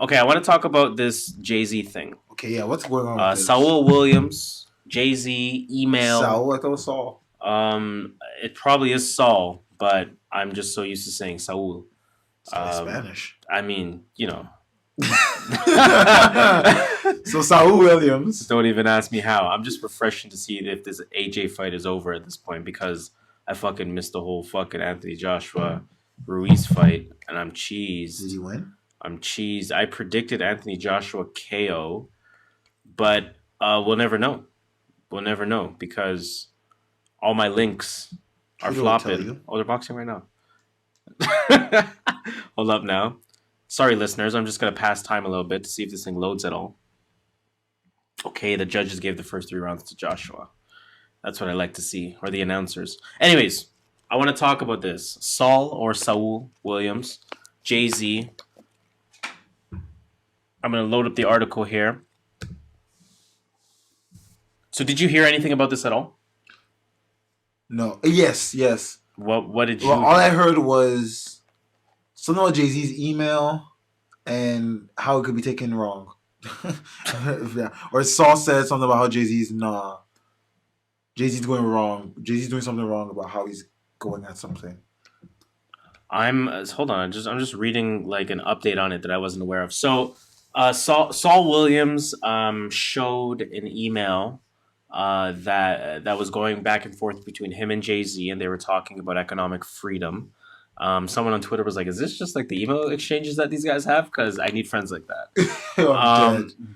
Okay, I want to talk about this Jay-Z thing. Okay, yeah, what's going on with this? Saul Williams, Jay-Z, email. Saul? I thought it was Saul. It probably is Saul, but I'm just so used to saying Saul. Spanish. I mean, So Saul Williams. Don't even ask me how. I'm just refreshing to see if this AJ fight is over at this point because I fucking missed the whole fucking Anthony Joshua Ruiz fight, and I'm cheesed. Did he win? I'm cheesed. I predicted Anthony Joshua KO, but we'll never know. We'll never know because all my links are flopping. Oh, they're boxing right now. Hold up now. Sorry, listeners. I'm just going to pass time a little bit to see if this thing loads at all. Okay, the judges gave the first 3 rounds to Joshua. That's what I like to see, or the announcers. Anyways, I want to talk about this. Saul Williams, Jay-Z. I'm going to load up the article here. So did you hear anything about this at all? No. Yes. What did you... Well, all I heard was something about Jay-Z's email and how it could be taken wrong. Yeah. Or Saul said something about how Jay-Z's going wrong. Jay-Z's doing something wrong about how he's going at something. Hold on. I'm just reading like an update on it that I wasn't aware of. So Saul Williams showed an email that was going back and forth between him and Jay-Z, and they were talking about economic freedom. Someone on Twitter was like, "Is this just like the email exchanges that these guys have? Because I need friends like that."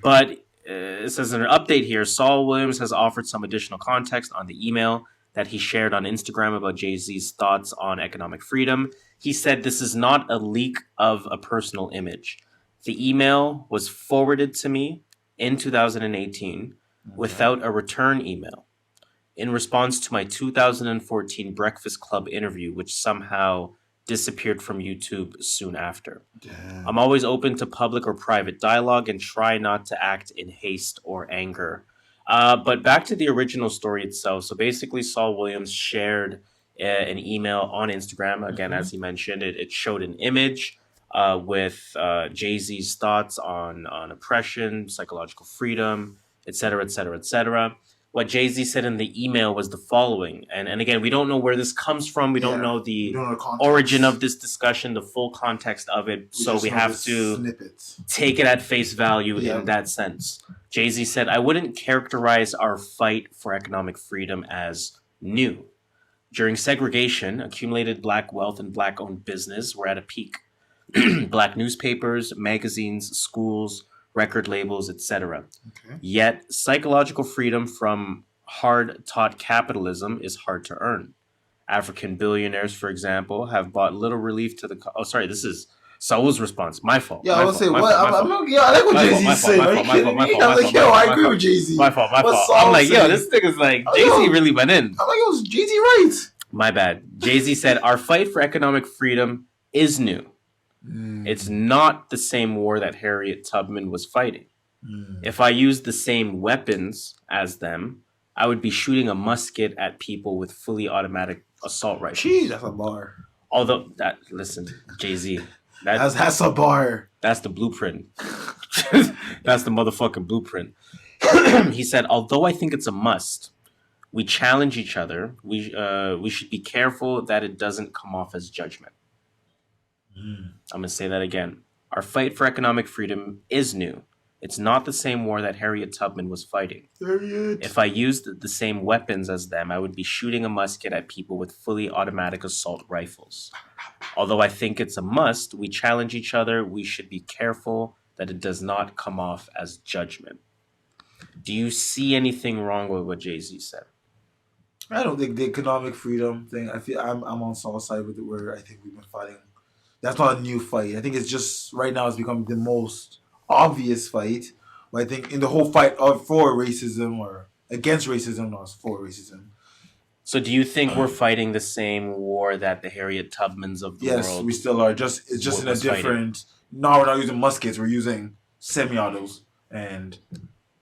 But it says in an update here, Saul Williams has offered some additional context on the email that he shared on Instagram about Jay-Z's thoughts on economic freedom. He said this is not a leak of a personal image. The email was forwarded to me in 2018 without a return email in response to my 2014 Breakfast Club interview, which somehow disappeared from YouTube soon after. Damn. I'm always open to public or private dialogue and try not to act in haste or anger. But back to the original story itself. So basically, Saul Williams shared an email on Instagram. Again, as he mentioned, it showed an image with Jay-Z's thoughts on oppression, psychological freedom, etc., etc., etc. What Jay-Z said in the email was the following. And again, we don't know where this comes from. We don't know the origin of this discussion, the full context of it. So we have to take it at face value in that sense. Jay-Z said, I wouldn't characterize our fight for economic freedom as new. During segregation, accumulated black wealth and black-owned business were at a peak. Black newspapers, magazines, schools, record labels, etc. Yet, psychological freedom from hard-taught capitalism is hard to earn. African billionaires, for example, have bought little relief to the... this is Saul's response. My fault. Yeah, I was saying, what? I like what Jay-Z said. I was like, yo, I agree with Jay-Z. My fault. I'm like, yo, this thing is like, Jay-Z really went in. I'm like, yo, Jay-Z right. My bad. Jay-Z said, our fight for economic freedom is new. It's not the same war that Harriet Tubman was fighting. If I used the same weapons as them, I would be shooting a musket at people with fully automatic assault rifles. Jeez, that's a bar. Although, listen, Jay-Z. That's a bar. That's the blueprint. That's the motherfucking blueprint. He said, although I think it's a must, we challenge each other. We should be careful that it doesn't come off as judgment. I'm going to say that again. Our fight for economic freedom is new. It's not the same war that Harriet Tubman was fighting. If I used the same weapons as them, I would be shooting a musket at people with fully automatic assault rifles. Although I think it's a must, we challenge each other. We should be careful that it does not come off as judgment. Do you see anything wrong with what Jay-Z said? I don't think the economic freedom thing, I feel I'm on Saul's side with it, where I think we've been fighting. That's not a new fight. I think it's just right now it's become the most obvious fight. But I think in the whole fight for racism or against racism, not for racism. So do you think we're fighting the same war that the Harriet Tubmans of the world? Yes, we still are. It's just in a different. No, we're not using muskets. We're using semi-autos and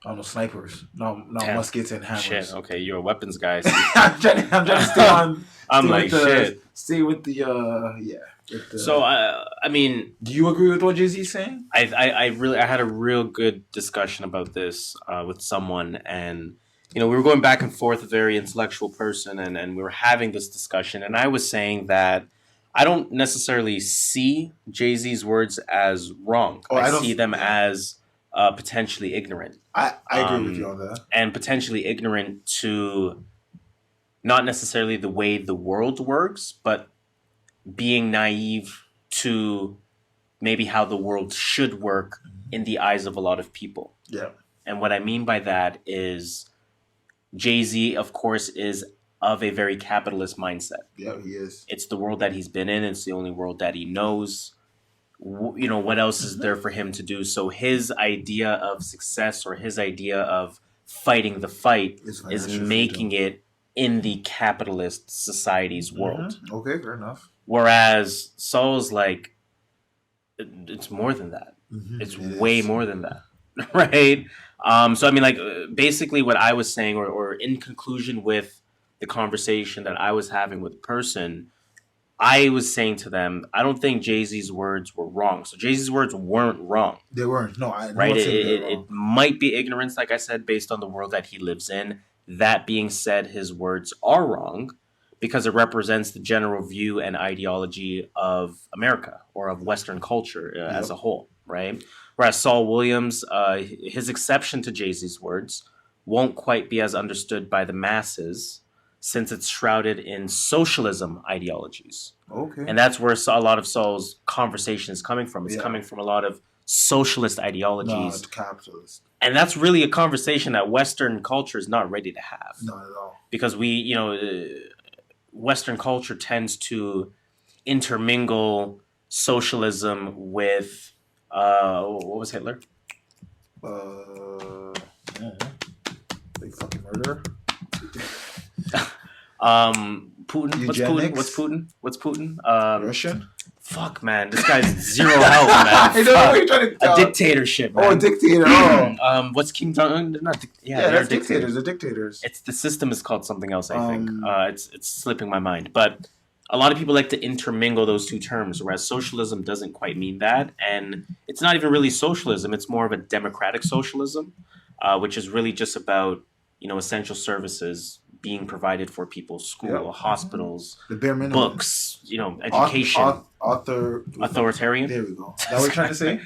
I don't know, snipers. Not muskets and hammers. Shit. Okay, you're a weapons guy. I'm trying to stay on. I'm like shit. Stay with the So I mean, do you agree with what Jay-Z's saying? I had a real good discussion about this with someone, and we were going back and forth, a very intellectual person, and we were having this discussion, and I was saying that I don't necessarily see Jay-Z's words as wrong. I see them as potentially ignorant. I agree with you on that. And potentially ignorant to not necessarily the way the world works, but being naive to maybe how the world should work in the eyes of a lot of people. Yeah. And what I mean by that is Jay-Z, of course, is of a very capitalist mindset. Yeah, he is. It's the world that he's been in. It's the only world that he knows. What else is there for him to do? So his idea of success or his idea of fighting the fight is making it in the capitalist society's world. Okay, fair enough. Whereas Saul's like, it's more than that. It's way more than that, right? So I mean, like, basically what I was saying, or in conclusion with the conversation that I was having with the person, I was saying to them, I don't think Jay-Z's words were wrong. So Jay-Z's words weren't wrong. They weren't. No, right? It might be ignorance, like I said, based on the world that he lives in. That being said, his words are wrong because it represents the general view and ideology of America or of Western culture as a whole, right? Whereas Saul Williams, his exception to Jay-Z's words won't quite be as understood by the masses since it's shrouded in socialism ideologies. Okay. And that's where a lot of Saul's conversation is coming from. It's coming from a lot of socialist ideologies. No, it's capitalist. And that's really a conversation that Western culture is not ready to have. Not at all. Because Western culture tends to intermingle socialism with, what was Hitler? Big fucking murderer. Putin. Eugenics. What's Putin? Russian. Fuck, man, this guy's zero help, man. I know what you're trying to tell. A dictatorship, man. Oh, a dictator. Oh. What's Kim Jong Un? They're dictators. They're dictators. It's the system is called something else. I think it's slipping my mind, but a lot of people like to intermingle those two terms, whereas socialism doesn't quite mean that, and it's not even really socialism. It's more of a democratic socialism, which is really just about essential services being provided for people, school, hospitals, the bare minimum, books, education. Authoritarian. There we go. Is that what you're trying to say?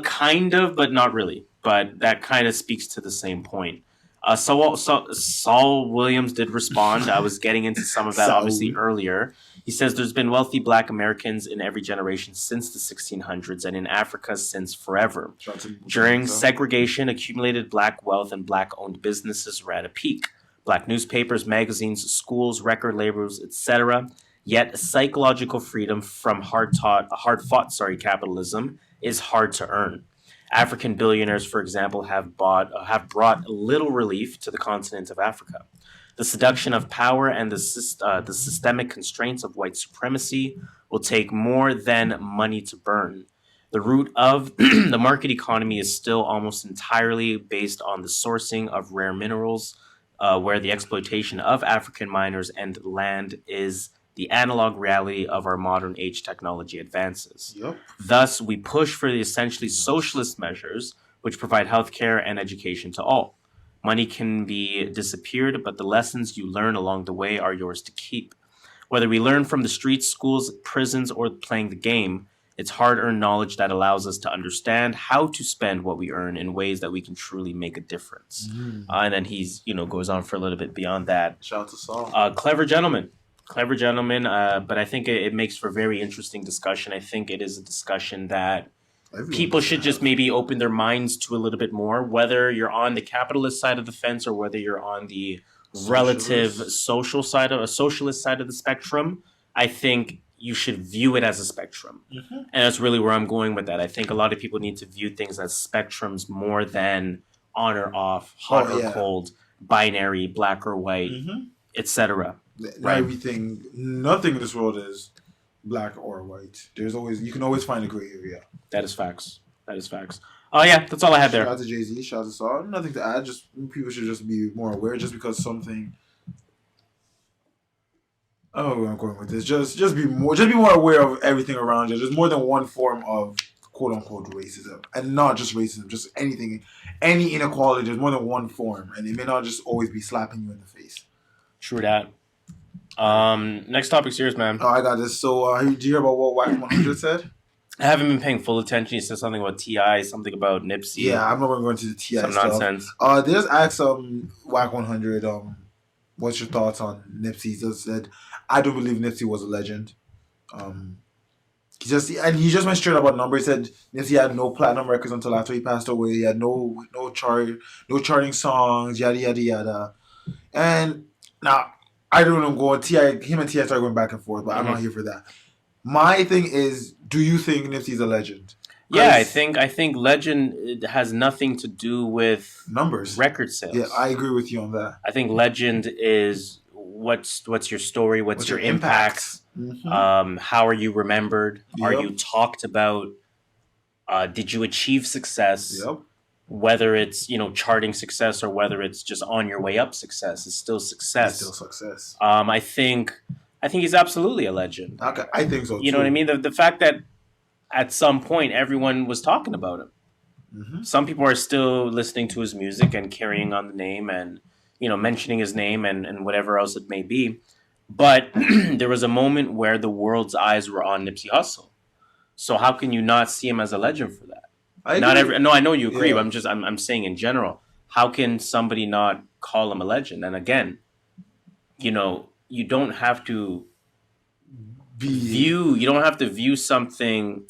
Kind of, but not really. But that kind of speaks to the same point. Saul Williams did respond. I was getting into some of that obviously earlier. He says there's been wealthy Black Americans in every generation since the 1600s and in Africa since forever. During segregation, accumulated Black wealth and Black-owned businesses were at a peak. Black newspapers, magazines, schools, record labels, etc. Yet psychological freedom from hard-fought capitalism is hard to earn. African billionaires, for example, have brought little relief to the continent of Africa. The seduction of power and the systemic constraints of white supremacy will take more than money to burn. The root of the market economy is still almost entirely based on the sourcing of rare minerals, where the exploitation of African miners and land is the analog reality of our modern age technology advances. Yep. Thus, we push for the essentially socialist measures which provide healthcare and education to all. Money can be disappeared, but the lessons you learn along the way are yours to keep. Whether we learn from the streets, schools, prisons, or playing the game, it's hard-earned knowledge that allows us to understand how to spend what we earn in ways that we can truly make a difference. And then he's, goes on for a little bit beyond that. Shout out to Saul. Clever gentleman, but I think it makes for very interesting discussion. I think it is a discussion that people should just maybe open their minds to a little bit more, whether you're on the capitalist side of the fence or whether you're on the relative socialist side of the spectrum. I think you should view it as a spectrum. And that's really where I'm going with that. I think a lot of people need to view things as spectrums more than on or off, hot or cold, binary, black or white, etc. Right. Nothing in this world is black or white. You can always find a gray area. That is facts. Oh yeah, that's all I had there. Shout out to Jay-Z, shout out to Saul. Nothing to add. Just people should just be more aware. Just because something. Oh, where I'm going with this. Just be more aware of everything around you. There's more than one form of quote unquote racism, and not just racism. Just anything, any inequality. There's more than one form, and it may not just always be slapping you in the face. True that. Next topic's yours, man. Oh, I got this. So, did you hear about what Wack 100 said? I haven't been paying full attention. He said something about T.I., something about Nipsey. Yeah, I'm not going to go into the T.I. some stuff. nonsense. They just asked Wack 100, what's your thoughts on Nipsey? He just said, I don't believe Nipsey was a legend. He just went straight about number. He said Nipsey had no platinum records until after he passed away. He had no charting songs, yada yada yada. And now I don't know, him and T.I. started going back and forth, but I'm not here for that. My thing is, do you think Nipsey's a legend? Yeah, I think legend has nothing to do with numbers, record sales. Yeah, I agree with you on that. I think legend is what's your story, what's your impact, how are you remembered, are you talked about, did you achieve success? Yep. Whether it's charting success or whether it's just on your way up success, it's still success. It's still success. I think he's absolutely a legend. Okay, I think so too. You know what I mean? The fact that at some point everyone was talking about him. Some people are still listening to his music and carrying on the name and mentioning his name and whatever else it may be. But there was a moment where the world's eyes were on Nipsey Hussle. So how can you not see him as a legend for that? I know you agree, but I'm saying in general, how can somebody not call him a legend? And again, you don't have to view something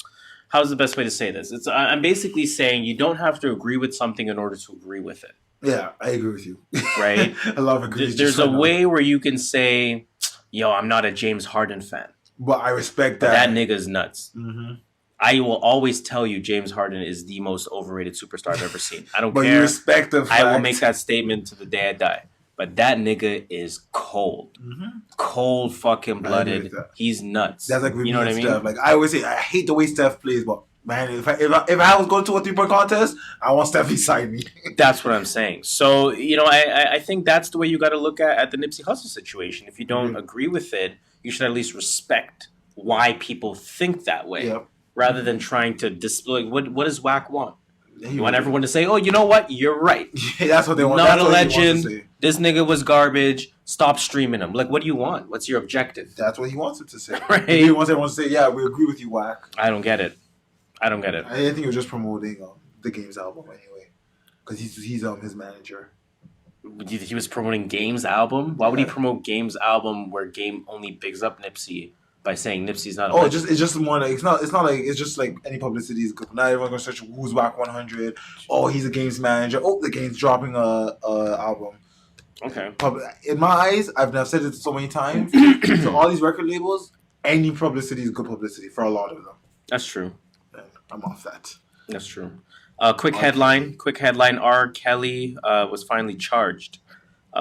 how's the best way to say this? I'm basically saying you don't have to agree with something in order to agree with it. Yeah, I agree with you. Right? I love agrees. There's a way where you can say, yo, I'm not a James Harden fan. But I respect But that. that nigga's nuts. Mm-hmm. I will always tell you James Harden is the most overrated superstar I've ever seen. I don't But care. you respect the fact. I will make that statement to the day I die. But that nigga is cold. Mm-hmm. Cold fucking blooded. that. He's nuts. That's like with you know what I mean? Steph. Like I always say, I hate the way Steph plays, but man, if I was going to a 3-point contest, I want Steph beside me. That's what I'm saying. So, you know, I think that's the way you got to look at the Nipsey Hussle situation. If you don't agree with it, you should at least respect why people think that way. Yep. Rather than trying to display. What does Wack want? You want everyone to say, oh, you know what? You're right. Yeah, that's what they want. Not That's a what he wants to legend. say. This nigga was garbage. Stop streaming him. Like, what do you want? What's your objective? That's what he wants him to say. Right. He wants everyone to say, yeah, we agree with you, Wack. I don't get it. I think he was just promoting the Games album anyway. Because he's his manager. He was promoting Game's album? Why would he promote Game's album where Game only bigs up Nipsey by saying Nipsey's not a legend? It's just more like it's not like it's just like any publicity is good. Now everyone's gonna search who's Wack 100. Oh, he's a Games manager. Oh, the Game's dropping a album. Okay. In my eyes, I've said it so many times. So all these record labels, any publicity is good publicity for a lot of them. That's true. And I'm off that. That's true. Quick headline. R. Kelly was finally charged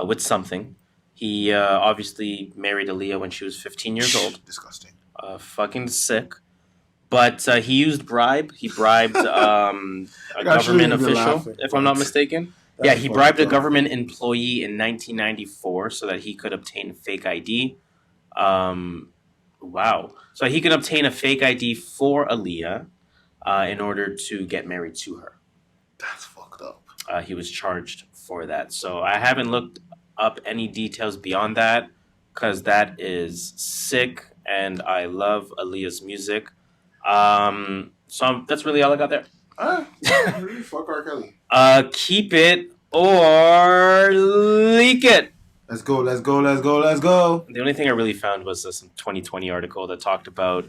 with something. He obviously married Aaliyah when she was 15 years old. Disgusting. Fucking sick. But he used bribe. He bribed a government official, if I'm not mistaken. Yeah, he bribed a government employee in 1994 so that he could obtain a fake ID. Wow. So he could obtain a fake ID for Aaliyah in order to get married to her. That's fucked up. He was charged for that. So I haven't looked up any details beyond that because that is sick and I love Aaliyah's music. That's really all I got there. Fuck R. Kelly. Keep it or leak it. Let's go. The only thing I really found was some 2020 article that talked about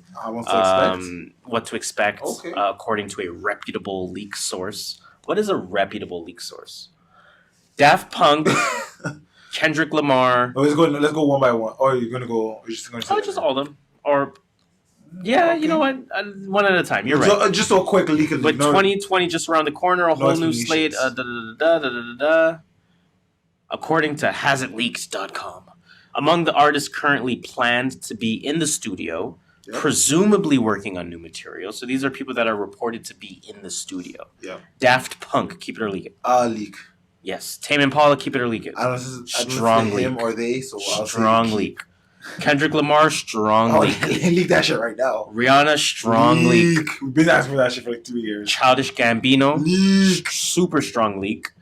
what to expect according to a reputable leak source. What is a reputable leak source? Daft Punk, Kendrick Lamar. Let's go one by one. Or you're just gonna say just all of them. Or you know what? One at a time. You're right. Just a quick leak. But 2020 just around the corner, a whole new slate. According to hasitleaked.com, among the artists currently planned to be in the studio, presumably working on new material. So these are people that are reported to be in the studio. Yeah. Daft Punk, keep it or leak it. Leak. Yes. Tame Impala, keep it or leak it. I don't strong leak. Him or they, so I'll strong leak. Kendrick Lamar, strong leak. Leak that shit right now. Rihanna, strong leak. We've been asking for that shit for like 3 years. Childish Gambino, leak. Super strong leak.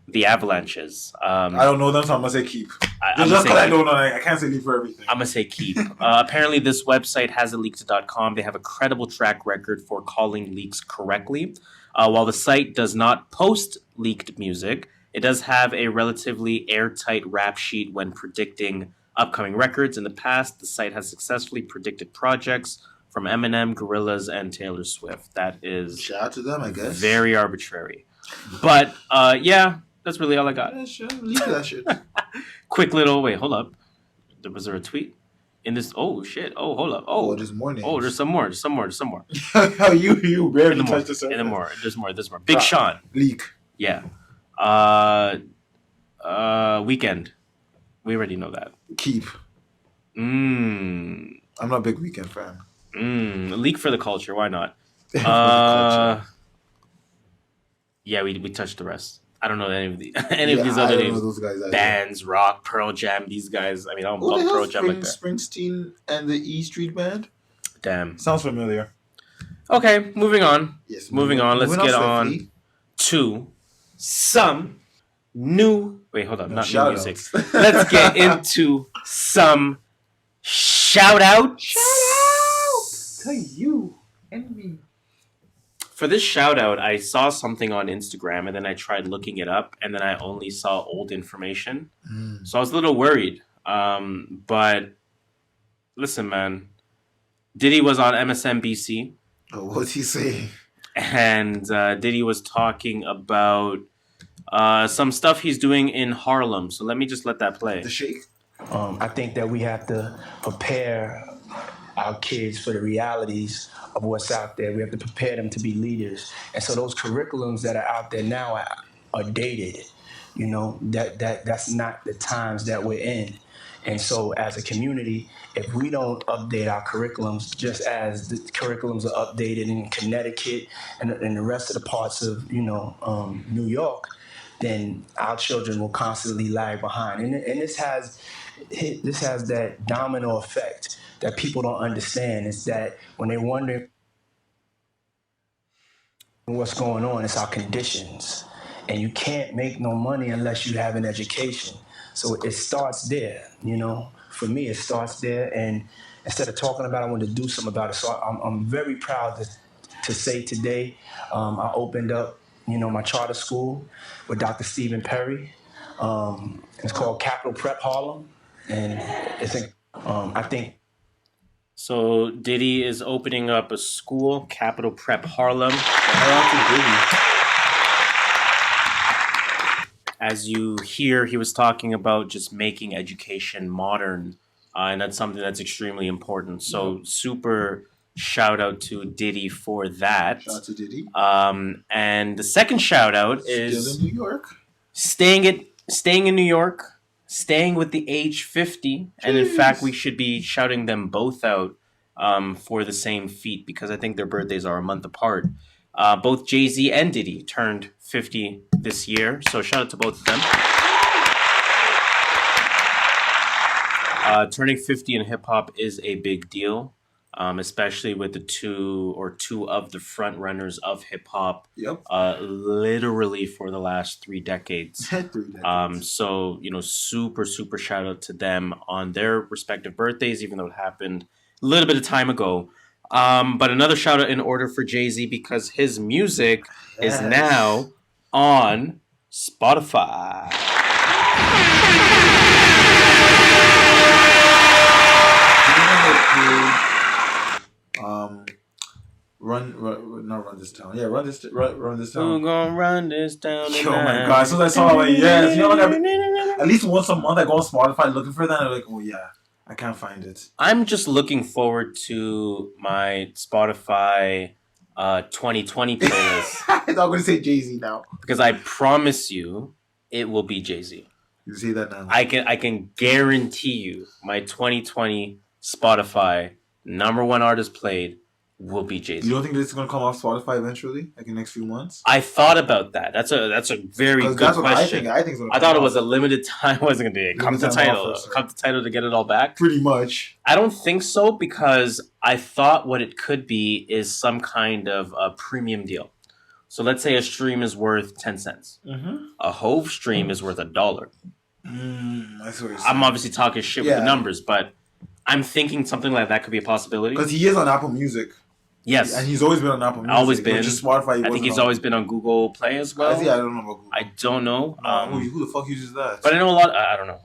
The Avalanches. I don't know them, so I'm gonna say keep. Just because I don't know, I can't say leak for everything. I'm gonna say keep. Apparently, this website hasitleaked.com. They have a credible track record for calling leaks correctly. While the site does not post leaked music, it does have a relatively airtight rap sheet when predicting upcoming records. In the past, the site has successfully predicted projects from Eminem, Gorillaz, and Taylor Swift. That is shout out to them, I guess. Very arbitrary, but yeah. That's really all I got. Yeah, sure. Leave that shit. Quick little... Wait, hold up. Was there a tweet? In this... Oh, shit. Oh, hold up. Oh, there's more names. Oh, there's some more. you barely touched the surface. There's more. Big Sean. Leak. Yeah. Weekend. We already know that. Keep. I'm not a big Weekend fan. Leak for the culture. Why not? Yeah, we touched the rest. I don't know any of these other names. Those guys bands, rock, Pearl Jam. These guys. I mean, I don't love Pearl Jam like that. Springsteen and the E Street Band. Damn. Sounds familiar. Okay, moving on. Yes. Moving on. Let's get on to some new. Wait, hold on. Not new music. Let's get into some shout-outs. Shout-outs to you and me. For this shout out, I saw something on Instagram and then I tried looking it up and then I only saw old information. So I was a little worried. But listen, man, Diddy was on MSNBC Oh, what's he saying? And Diddy was talking about some stuff he's doing in Harlem. So let me just let that play. The Shake? I think that we have to prepare our kids for the realities of what's out there. We have to prepare them to be leaders. And so those curriculums that are out there now are dated. You know, that's not the times that we're in. And so as a community, if we don't update our curriculums, just as the curriculums are updated in Connecticut and the rest of the parts of, New York, then our children will constantly lag behind. And this has that domino effect that people don't understand. Is that when they wonder what's going on, it's our conditions. And you can't make no money unless you have an education. So it starts there, For me, it starts there. And instead of talking about it, I want to do something about it. So I'm very proud to say today I opened up, my charter school with Dr. Stephen Perry. It's called Capital Prep Harlem. And I think. So Diddy is opening up a school, Capital Prep Harlem. As you hear, he was talking about just making education modern, and that's something that's extremely important. So super shout out to Diddy for that. Shout out to Diddy. And the second shout out is still in New York. Staying in New York, staying with the age 50. Jeez. And in fact, we should be shouting them both out for the same feat, because I think their birthdays are a month apart. Both Jay-Z and Diddy turned 50 this year, so shout out to both of them. Turning 50 in hip-hop is a big deal, especially with two of the front runners of hip-hop, literally for the last 3 decades. 3 decades. So, super, super shout out to them on their respective birthdays, even though it happened a little bit of time ago. But another shout out in order for Jay-Z, because his music is now on Spotify. Run this town. Yeah, run this town. We're gonna run this town. Oh my god! So I saw like yes, at least once a month I go on Spotify looking for that. And I'm like, oh yeah. I can't find it. I'm just looking forward to my Spotify 2020 playlist. I'm not going to say Jay-Z now. Because I promise you, it will be Jay-Z. You say that now. I can guarantee you my 2020 Spotify #1 artist played will be Jay-Z. You don't think this is going to come off Spotify eventually, like in the next few months? I thought about that. That's a very good question. I think I thought it was a limited time. Wasn't going to be come to title to get it all back. Pretty much. I don't think so, because I thought what it could be is some kind of a premium deal. So let's say a stream is worth 10 cents. Mm-hmm. A Hove stream is worth $1. I see what you're saying. I'm obviously talking shit with the numbers, but I'm thinking something like that could be a possibility. Because he is on Apple Music. Yes. And he's always been on Apple Music. Always been. Just Spotify. I think he's always been on Google Play as well. I don't know about Google. I don't know. Who the fuck uses that? But I know a lot. I don't know.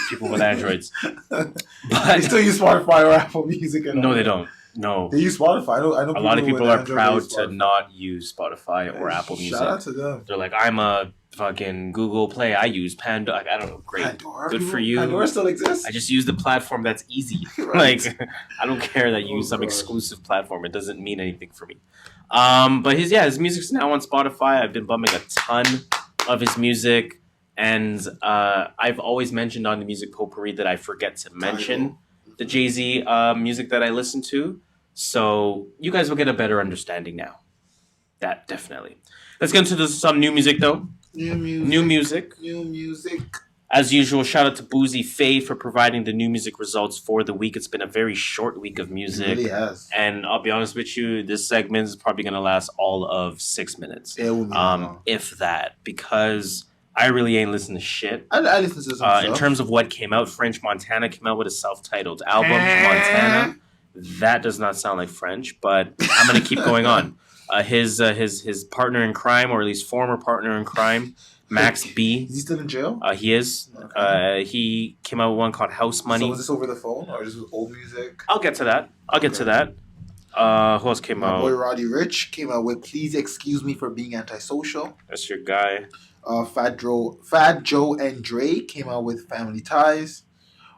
People with Androids. But they still use Spotify or Apple Music. No, they don't. No. They use Spotify. I know a lot of people are proud to not use Spotify or Apple Music. Shout out to them. They're like, I'm a fucking Google Play. I use Pandora. I don't know. Great. Pandora? Good for you. Pandora still exists? I just use the platform that's easy. Right. Like, I don't care that you use some exclusive platform. It doesn't mean anything for me. But his music's now on Spotify. I've been bumming a ton of his music. And I've always mentioned on the Music Potpourri that I forget to mention the Jay-Z music that I listen to. So you guys will get a better understanding now. That definitely. Let's get into some new music, though. New music. As usual, shout out to Boozy Faye for providing the new music results for the week. It's been a very short week of music. It really has. And I'll be honest with you, this segment is probably going to last all of 6 minutes. It will be if that, because I really ain't listening to shit. I listen to some stuff. In terms of what came out, French Montana came out with a self-titled album, Montana. That does not sound like French, but I'm going to keep going on. His partner in crime, or at least former partner in crime, Max B. Is he still in jail? He is. Okay. He came out with one called House Money. So was this over the phone or just with old music? I'll get to that. Who else came My out? boy Roddy Rich came out with "Please Excuse Me for Being Antisocial." That's your guy. Fat Joe and Dre came out with "Family Ties."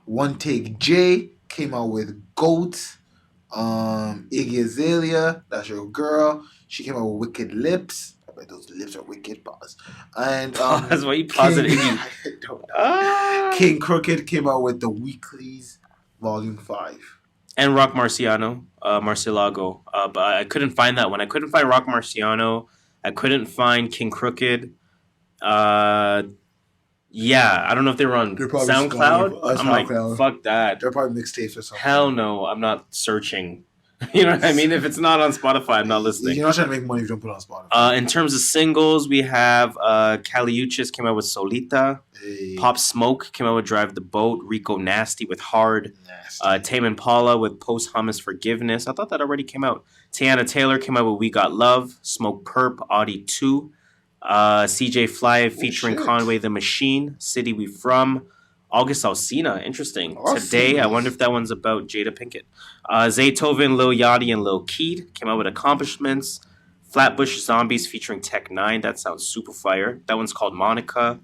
One Take J came out with "Goat." Iggy Azalea, that's your girl. She came out with "Wicked Lips." I bet those lips are wicked, boss. And That's why you paused Iggy. I don't know. King Crooked came out with "The Weeklies, Volume 5." And Rock Marciano, Marcielago. But I couldn't find that one. I couldn't find Rock Marciano. I couldn't find King Crooked. Yeah, I don't know if they were on They're probably SoundCloud. on I'm like, SoundCloud. fuck that. They're probably mixtapes or something. Hell no, I'm not searching. You know what I mean? If it's not on Spotify, I'm not listening. You're not trying to make money if you don't put it on Spotify. In terms of singles, we have Caliuchis came out with Solita. Hey. Pop Smoke came out with Drive the Boat. Rico Nasty with Hard. Nasty. Tame Impala with Posthumous Forgiveness. I thought that already came out. Tiana Taylor came out with We Got Love. Smoke Perp, Audi 2. CJ Fly featuring shit. Conway the Machine. City We From. August Alsina. Interesting. Alsina. Today, I wonder if that one's about Jada Pinkett. Zaytoven, Lil Yachty, and Lil Keed came out with Accomplishments. Flatbush Zombies featuring Tech 9. That sounds super fire. That one's called Monica.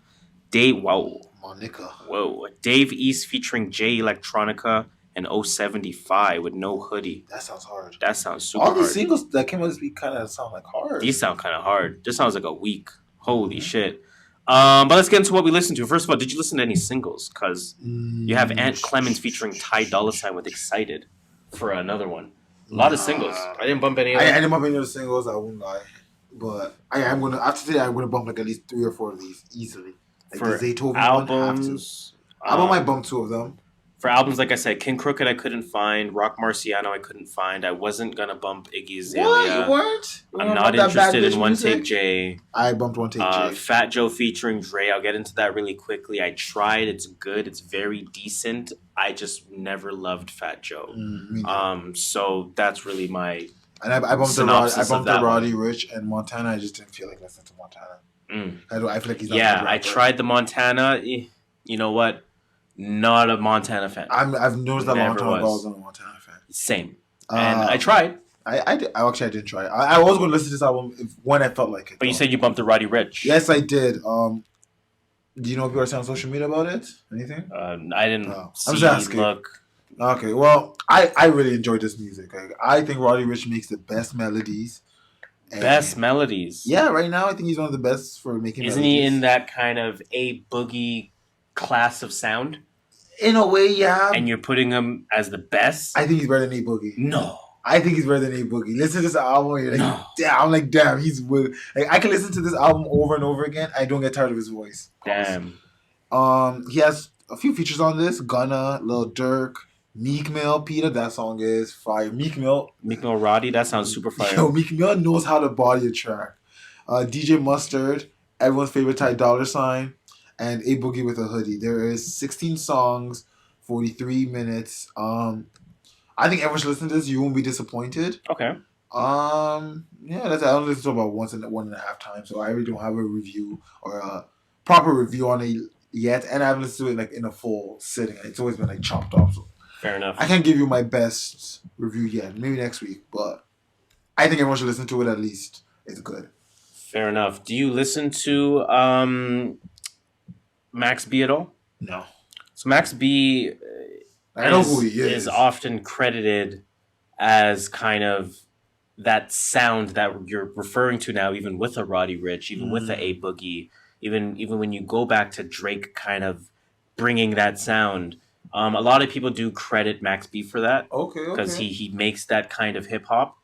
Monica. Whoa. Dave East featuring J Electronica and 075 with No Hoodie. That sounds hard. That sounds super All these hard. singles that came out this week kind of sound like hard. These sound kind of hard. This sounds like a week. Holy shit. But let's get into what we listened to. First of all, did you listen to any singles? Because you have Ant Clemens featuring Ty Dolla $ign with Excited for another one. A lot of singles. I didn't bump any of I them. didn't bump any of the singles, I won't lie. But I'm gonna after today I'm gonna bump like at least 3 or 4 of these easily. Like For the Zaytoven albums, I might bump 2 of them. For albums, like I said, King Crooked I couldn't find. Rock Marciano I couldn't find. I wasn't going to bump Iggy Azalea. What? You weren't? You I'm weren't not bump that bad interested in bitch One music? Take J. I bumped One Take J. Fat Joe featuring Dre. I'll get into that really quickly. I tried. It's good. It's very decent. I just never loved Fat Joe. Me neither. So that's really my... And I bumped synopsis of that Roddy Rich and Montana. I just didn't feel like listening to Montana. I feel like he's not a good I rapper. tried the Montana. You know what? Not a Montana fan. I've noticed that Never long time ago I was. was a Montana fan. Same. And I tried. I didn't try. I was going to listen to this album when I felt like it. But you said you bumped the Roddy Rich. Yes, I did. Do you know if people are saying on social media about it? Anything? I didn't I'm see, just asking. look. Okay, well, I really enjoyed this music. Like, I think Roddy Rich makes the best melodies. And Best melodies. Yeah, right now I think he's one of the best for making Isn't melodies. he in that kind of A Boogie class of sound? In a way, yeah. And you're putting him as the best? I think he's better than A Boogie. No. I think he's better than A Boogie. Listen to this album, and you're like, No. damn. I'm like, damn, he's like, I can listen to this album over and over again. I don't get tired of his voice. Damn. He has a few features on this: Gunna, Lil Durk, Meek Mill, Peter. That song is fire. Meek Mill, Roddy, that sounds super fire. Yo, Meek Mill knows how to body a track. DJ Mustard, everyone's favorite Ty Dolla $ign, and A Boogie with a Hoodie. There is 16 songs, 43 minutes. I think everyone should listen to this. You won't be disappointed. Okay. Yeah, that's I only listen to about once and 1.5 times, so I really don't have a review or a proper review on it yet, and I haven't listened to it like in a full sitting. It's always been like chopped off. So Fair enough. I can't give you my best review yet. Maybe next week, but I think everyone should listen to it at least. It's good. Fair enough. Do you listen to Max B at all? No. So Max B I know who he is. often credited as kind of that sound that you're referring to now, even with a Roddy Rich, even with the A Boogie, even when you go back to Drake kind of bringing that sound. A lot of people do credit Max B for that. Okay. Because he makes that kind of hip hop.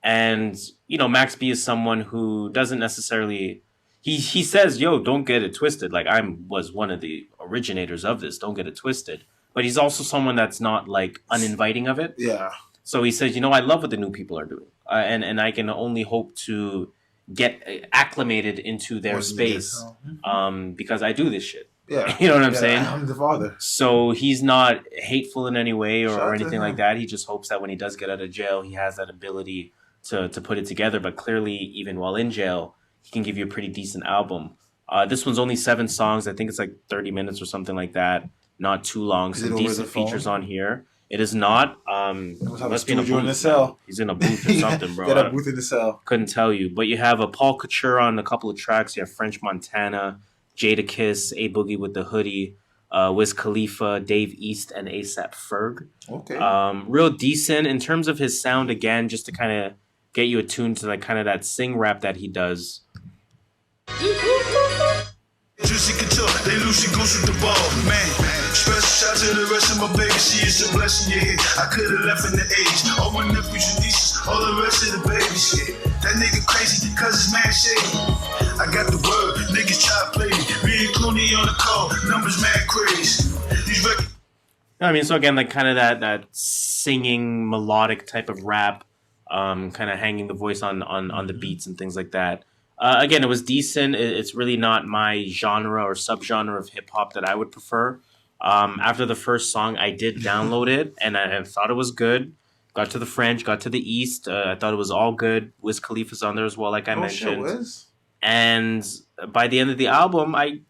And, Max B is someone who doesn't necessarily... He says, yo, don't get it twisted. Like, I was one of the originators of this. Don't get it twisted. But he's also someone that's not, like, uninviting of it. Yeah. So he says, I love what the new people are doing. And I can only hope to get acclimated into their space because I do this shit. Yeah. You know what I'm saying? I'm the father. So he's not hateful in any way Shout out or to anything him. like that. He just hopes that when he does get out of jail, he has that ability to put it together. But clearly, even while in jail, he can give you a pretty decent album. This one's only 7 songs. I think it's like 30 minutes or something like that. Not too long. Is it Some over decent the phone? features on here. It is not. Must have a Must be in a studio in booth. the cell. He's in a booth or something, bro. Get a booth in the cell. Couldn't tell you. But you have a Paul Couture on a couple of tracks. You have French Montana, Jadakiss, A Boogie with the Hoodie, Wiz Khalifa, Dave East, and ASAP Ferg. Okay. Real decent in terms of his sound. Again, just to kind of get you attuned to like kind of that sing rap that he does. Juicy couture, they lose, she go shoot the ball, man. Special shout to the rest of my baby, she is a blessing, yeah. I could've left in the age, all my nephews and nieces, all the rest of the babies, yeah. That nigga crazy, cause it's mad shady. I got the word, niggas try to play me. Me and Clooney on the call, numbers mad crazy. These records. I mean, so again, like kind of that singing melodic type of rap, kind of hanging the voice on the beats and things like that. Again, it was decent. It's really not my genre or subgenre of hip hop that I would prefer. After the first song, I did download it and I thought it was good. Got to the French, got to the East. I thought it was all good. Wiz Khalifa's on there as well, like I mentioned. Shit, Wiz. And by the end of the album, I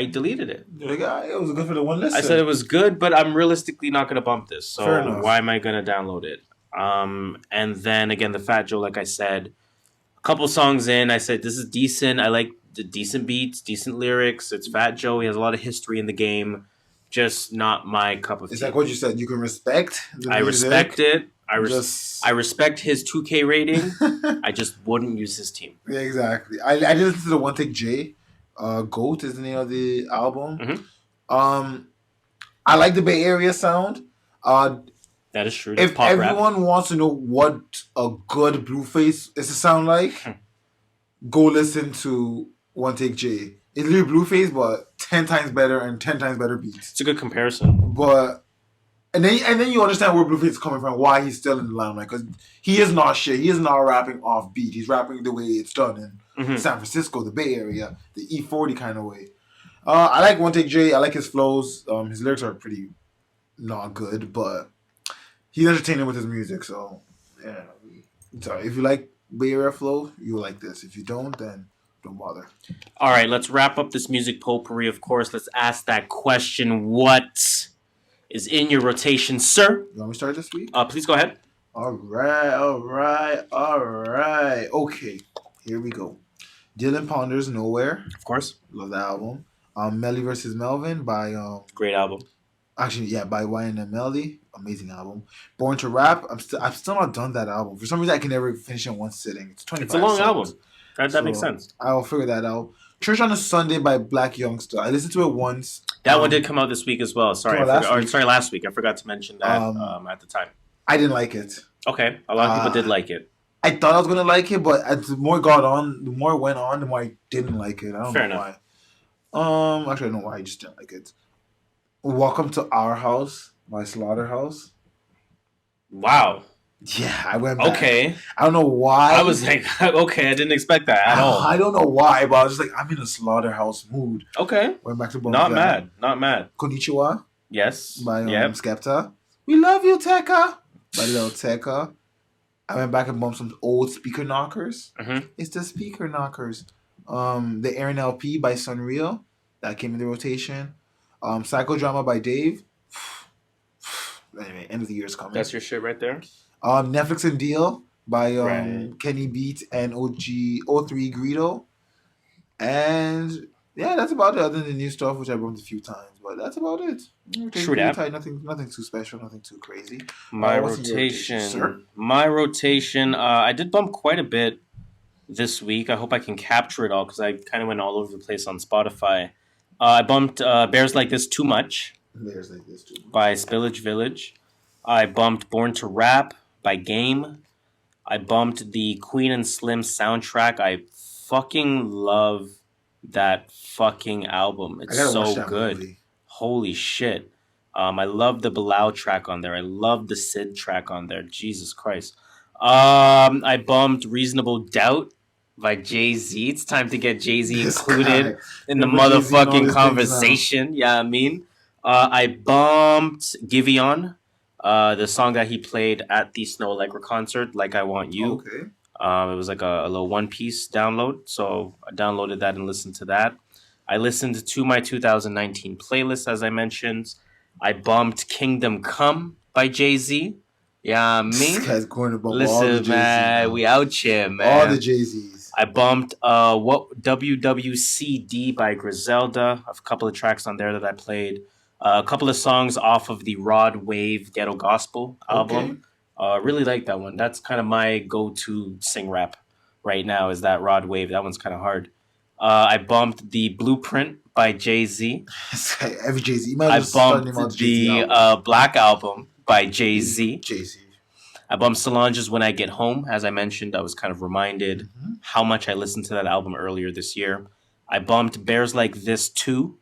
deleted it. It was good for the one listen. I said it was good, but I'm realistically not going to bump this. So Fair enough. why am I going to download it? And then again, the Fat Joe, like I said, a couple songs in, I said this is decent. I like the decent beats, decent lyrics. It's Fat Joe. He has a lot of history in the game. Just not my cup of tea. It's like what you said. You can respect the I music. respect it. I Just- respect his 2K rating. I just wouldn't use his team. Yeah, exactly. I did listen to the One Take J. Goat is the name of the album. Mhm. I like the Bay Area sound. That is true. That's If pop everyone rap. wants to know what a good Blueface is to sound like, go listen to One Take J. It's really Blueface, but 10 times better and 10 times better beats. It's a good comparison. But and then you understand where Blueface is coming from, why he's still in the limelight, because he is not shit. He is not rapping off beat. He's rapping the way it's done in San Francisco, the Bay Area, the E40 kind of way. I like One Take J. I like his flows. His lyrics are pretty not good, but he's entertaining with his music. So yeah, sorry, if you like Bay Area flow, you'll like this. If you don't, then don't bother. All right, let's wrap up this music potpourri. Of course, let's ask that question. What is in your rotation, sir? You want me to start this week? Please go ahead. All right. Okay, here we go. Dylan Ponder's Nowhere. Of course. Love that album. Melly vs. Melvin by Great album. by YNM Melly. Amazing album. Born to Rap. I've still not done that album. For some reason I can never finish it in one sitting. It's 25 It's a long songs. album. That makes sense. I'll figure that out. Church on a Sunday by Black Youngster. I listened to it once. That one did come out this week as well. Sorry, last week. I forgot to mention that at the time. I didn't like it. Okay, a lot of people did like it. I thought I was gonna like it, but as the more it went on, the more I didn't like it. I don't Fair know enough. why. Actually, I know why. I just didn't like it. Welcome to Our House by Slaughterhouse. Wow. Yeah, I went back. Okay. I don't know why. I was like, okay, I didn't expect that at all. I don't know why, but I was just like, I'm in a Slaughterhouse mood. Okay. Went back to Not mad. Konnichiwa Yes. by Yep. Skepta. We love you, Tekka. By Lil Tekka. I went back and bumped some old Speaker Knockers. Mhm. It's the Speaker Knockers. The Aaron LP by Sunreal. That came in the rotation. Psychodrama by Dave. Anyway, end of the year is coming. That's your shit right there. Netflix and Deal by Right. Kenny Beat and O3 Greedo. And yeah, that's about it. Other than the new stuff, which I bumped a few times, but that's about it. True that. Nothing too special, nothing too crazy. My what's in your rotation. sir? My rotation. I did bump quite a bit this week. I hope I can capture it all because I kind of went all over the place on Spotify. I bumped Bears Like This Too Much There's like this too. by Spillage Village. I bumped Born to Rap by Game. I bumped the Queen and Slim soundtrack. I fucking love that fucking album. It's I gotta watch so that good. movie. Holy shit. I love the Bilal track on there. I love the Sid track on there. Jesus Christ. I bumped Reasonable Doubt by Jay-Z. It's time to get Jay-Z This included guy. in the Remember Jay-Z and all motherfucking these things now. conversation. Yeah, I mean. I bumped Giveon, the song that he played at the Snow Allegra concert, Like I Want You. Okay. It was like a little one-piece download, so I downloaded that and listened to that. I listened to my 2019 playlist, as I mentioned. I bumped Kingdom Come by Jay-Z. Yeah, me. This guy's going about all the Listen, Jay-Z's. man, we out here, man. All the Jay-Z's. I bumped what WWCD by Griselda. A couple of tracks on there that I played. A couple of songs off of the Rod Wave Ghetto Gospel album. Really like that one. That's kind of my go-to sing rap right now is that Rod Wave. That one's kind of hard. I bumped the Blueprint by Jay-Z. Every Jay-Z. I bumped the Black Album by Jay-Z. Jay-Z. I bumped Solange's When I Get Home. As I mentioned, I was kind of reminded how much I listened to that album earlier this year. I bumped Bears Like This Too.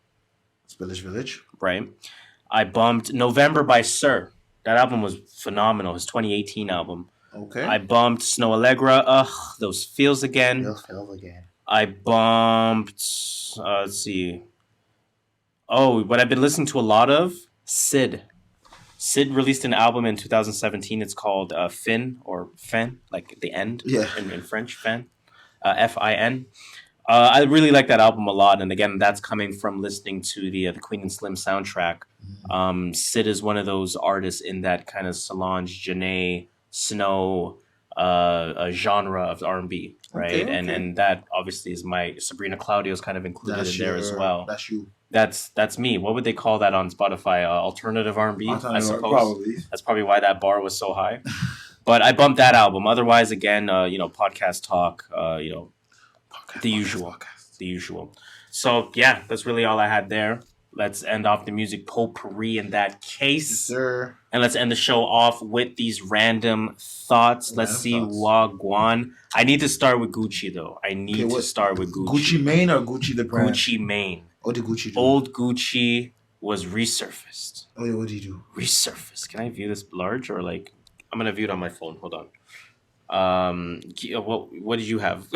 Spillage Village. Right. I bumped November by Sir. That album was phenomenal. His 2018 album. Okay. I bumped Snow Allegra. Those Feels Again. Feels Again. I bumped, let's see. Oh, what I've been listening to a lot of, Sid. Sid released an album in 2017. It's called Fin, or Fen, like the end in French, Fen, Fin. I really like that album a lot. And again, that's coming from listening to the Queen and Slim soundtrack. Sid is one of those artists in that kind of Solange, Janae, Snow genre of R&B, right? Okay. And that obviously is my Sabrina Claudio's kind of included in there as well. That's you. That's me. What would they call that on Spotify? Alternative R&B, I suppose. Probably. That's probably why that bar was so high. But I bumped that album. Otherwise, again, podcast talk, the usual. So yeah, that's really all I had there. Let's end off the music potpourri in that case. Yes, sir. And let's end the show off with these random thoughts. Let's see Wagwan. I need to start with Gucci, though. I need to start with Gucci. Gucci Mane or Gucci the brand? Gucci Mane. What did Gucci do? Old Gucci was resurfaced. Oh, yeah, what did he do? Resurfaced. Can I view this large or like... I'm going to view it on my phone. Hold on. What did you have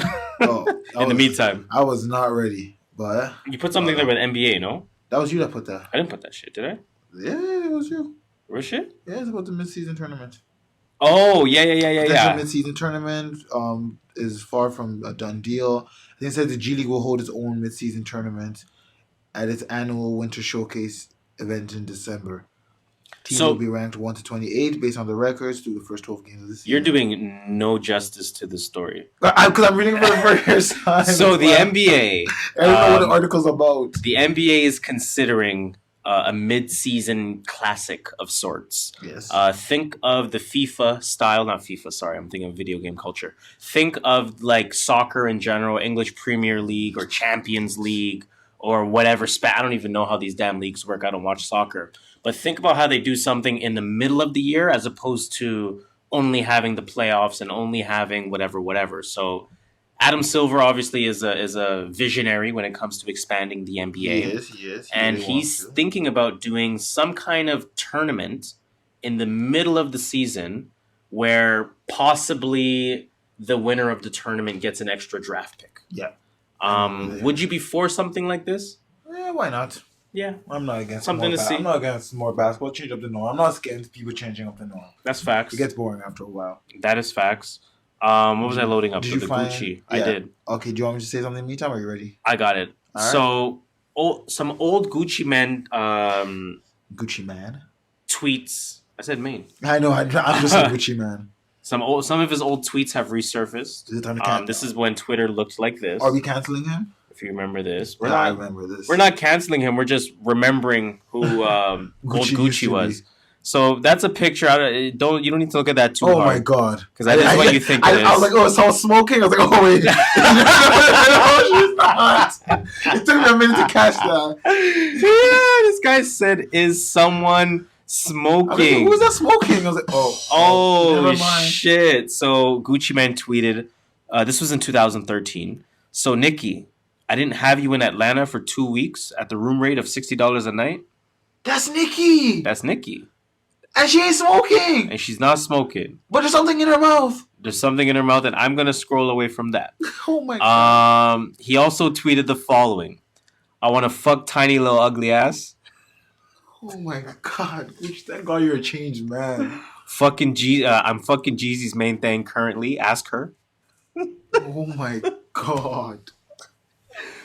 in the meantime? I was not ready, but... You put something there with NBA, no? That was you that put that. I didn't put that shit, did I? Yeah, it was you. Real shit? Yeah, it's about the mid-season tournament. Oh, yeah. The mid-season tournament is far from a done deal. I think it said the G League will hold its own mid-season tournament at its annual Winter Showcase event in December. Teams will be ranked 1 to 28 based on the records through the first 12 games of the season. You're doing no justice to the story. Because I'm reading for the first time. So the NBA... I don't know what the article's about. The NBA is considering a mid-season classic of sorts. Yes. Think of the FIFA style, not FIFA, sorry, I'm thinking of video game culture. Think of like soccer in general, English Premier League or Champions League or whatever. I don't even know how these damn leagues work. I don't watch soccer. But think about how they do something in the middle of the year as opposed to only having the playoffs and only having whatever. So Adam Silver obviously is a visionary when it comes to expanding the NBA. He is. And he's thinking about doing some kind of tournament in the middle of the season where possibly the winner of the tournament gets an extra draft pick. Yeah. Would you be for something like this? Yeah, why not? Yeah. I'm not against something to see. I'm not against more basketball. Change up the norm. I'm not against people changing up the norm. That's facts. It gets boring after a while. That is facts. What was I loading up for the find, Gucci? Yeah. I did. Okay, do you want me to say something in the meantime? Are you ready? I got it. All so, some old Gucci man... Gucci man? Tweets. I said main. I know. I'm just a Gucci man. Some of his old tweets have resurfaced. Is it time to this is when Twitter looked like this. Are we canceling him? If you remember this. I remember this. We're not canceling him. We're just remembering who old Gucci was. So that's a picture. You don't need to look at that too hard. Oh my god! Because that is what you think it is. I was like, oh, it's all smoking. I was like, oh wait, no, she's not. It took me a minute to catch that. Yeah, this guy said, "Is someone smoking?" I mean, who was that smoking? I was like, oh shit! So Gucci Mane tweeted, this was in 2013. So Nikki, I didn't have you in Atlanta for 2 weeks at the room rate of $60 a night. That's Nikki. That's Nikki. And she ain't smoking. And she's not smoking. But there's something in her mouth. There's something in her mouth, and I'm going to scroll away from that. Oh, my God. He also tweeted the following. I want to fuck tiny little ugly ass. Oh, my God. Thank God you're a changed man. I'm fucking Jeezy's main thing currently. Ask her. Oh, my God.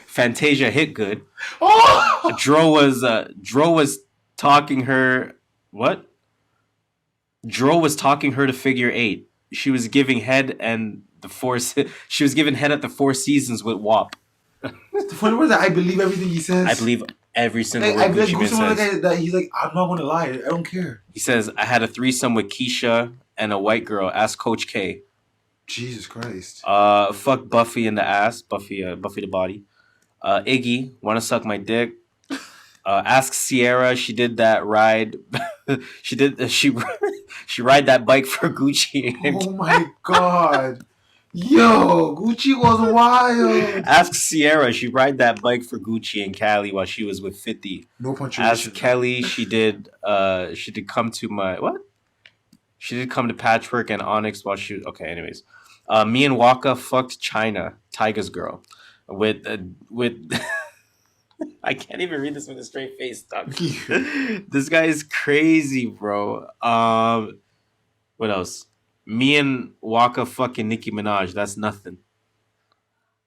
Fantasia hit good. Oh! Dro was talking her... What? Dro was talking her to figure 8. She was giving head and the four. She was giving head at the Four Seasons with WAP. The funny part is that I believe everything he says. I believe every single like, word Gucci Mane says. That he's like, I'm not gonna lie, I don't care. He says, I had a threesome with Keisha and a white girl. Ask Coach K. Jesus Christ. Fuck Buffy in the ass. Buffy the body. Iggy, wanna suck my dick. Ask Sierra. She did that ride. she ride that bike for Gucci. Oh my god. Yo, Gucci was wild. Ask Sierra. She ride that bike for Gucci in Cali while she was with 50. No punctuation. Ask Kelly. She did come to my what? She did come to Patchwork and Onyx while she was okay. Anyways, me and Waka fucked China, Tyga's girl, with I can't even read this with a straight face, dog. This guy is crazy, bro. What else? Me and Waka fucking Nicki Minaj. That's nothing.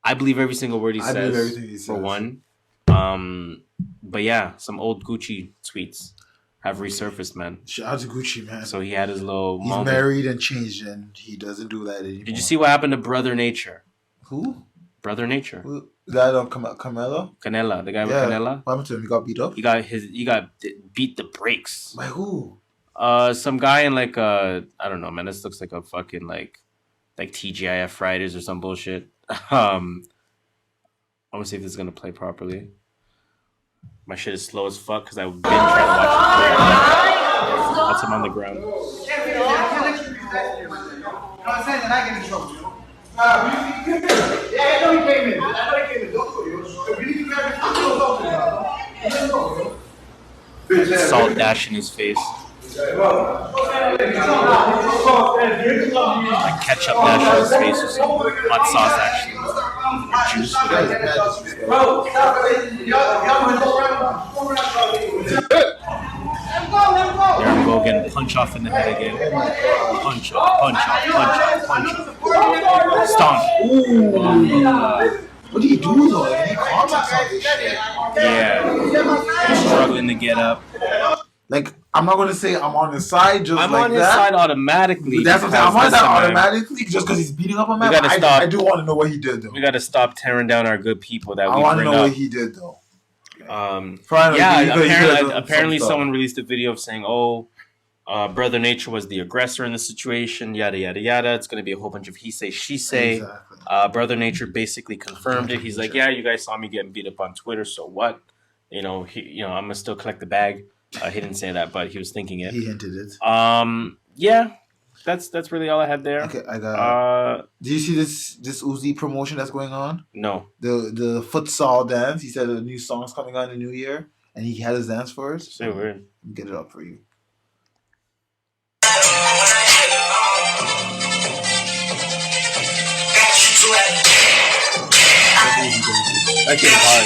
I believe every single word he says. I believe everything he says. For one. But yeah, some old Gucci tweets have resurfaced, man. Shout out to Gucci, man. So he had his little He's moment. married and changed, and he doesn't do that anymore. Did you see what happened to Brother Nature? Who? Brother Nature. Who? That Carmelo? Canela, the guy with Canela. What happened to him? He got beat up? He got beat the brakes. By who? Some guy in like I don't know, man. This looks like a fucking like TGIF Riders or some bullshit. I want to see if this is gonna play properly. My shit is slow as fuck because I've been trying to watch it. That's him on the ground. Salt dash in his face. Like ketchup dash in his face or something. Hot sauce actually. Juice. There we go again. Punch off in the head again. Punch off, punch off, punch off, punch off. Stomp. What do you do though? Any context on this shit? Yeah. He's struggling to get up. Like, I'm not gonna say I'm on his side just I'm like on his that. side automatically. But that's what I'm saying. I'm on his side automatically just because he's beating up a man. I do want to know what he did though. We gotta stop tearing down our good people that we want to bring know up. what he did though. Apparently someone released a video of saying, Brother Nature was the aggressor in the situation, yada, yada, yada. It's going to be a whole bunch of he say, she say. Exactly. Brother Nature basically confirmed it. He's like, yeah, you guys saw me getting beat up on Twitter, so what? I'm going to still collect the bag. He didn't say that, but he was thinking it. He hinted it. Yeah, that's really all I had there. Okay, I got do you see this Uzi promotion that's going on? No. The futsal dance. He said a new song's coming on in the new year, and he had his dance for it. So weird. Get it up for you. That shit is hard.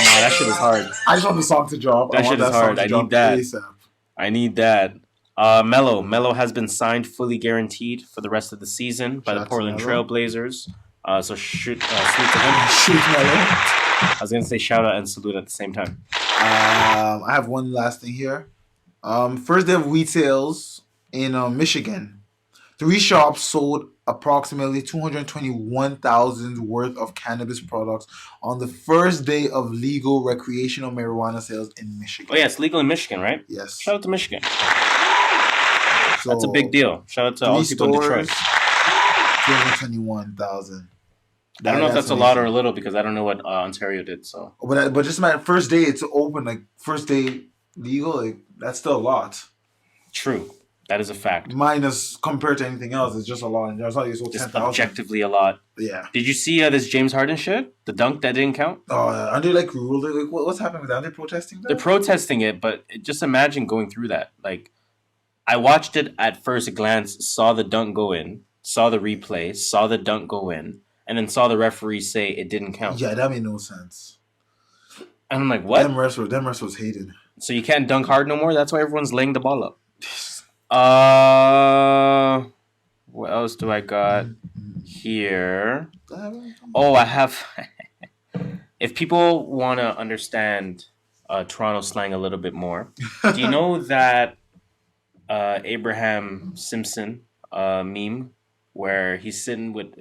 No, that shit is hard. I just want the song to drop. That shit is hard. I need that. ASAP. I need that. Melo has been signed, fully guaranteed for the rest of the season by the Portland Trail Blazers. So salute to him. Shoot Melo. I was gonna say shout out and salute at the same time. I have one last thing here. First day of wheat sales in Michigan. 3 shops sold approximately 221,000 worth of cannabis products on the first day of legal recreational marijuana sales in Michigan. Oh yeah, it's legal in Michigan, right? Yes. Shout out to Michigan. So, that's a big deal. Shout out to all the people in Detroit. 221,000. I don't know if that's a lot or a little because I don't know what Ontario did. So, but just my first day it's open, like first day legal, like that's still a lot. True. That is a fact. Minus compared to anything else, it's just a lot. There's not just 10,000. Objectively a lot. Yeah. Did you see this James Harden shit? The dunk that didn't count? Aren't they like ruled? Like, what's happening with that? Are they protesting that? They're protesting it, but just imagine going through that. Like, I watched it at first glance, saw the dunk go in, saw the replay, saw the dunk go in, and then saw the referee say it didn't count. Yeah, that made no sense. And I'm like, what? Them refs was hated. So you can't dunk hard no more? That's why everyone's laying the ball up. What else do I got here? Oh, I have. If people want to understand Toronto slang a little bit more. Do you know that Abraham Simpson meme where he's sitting with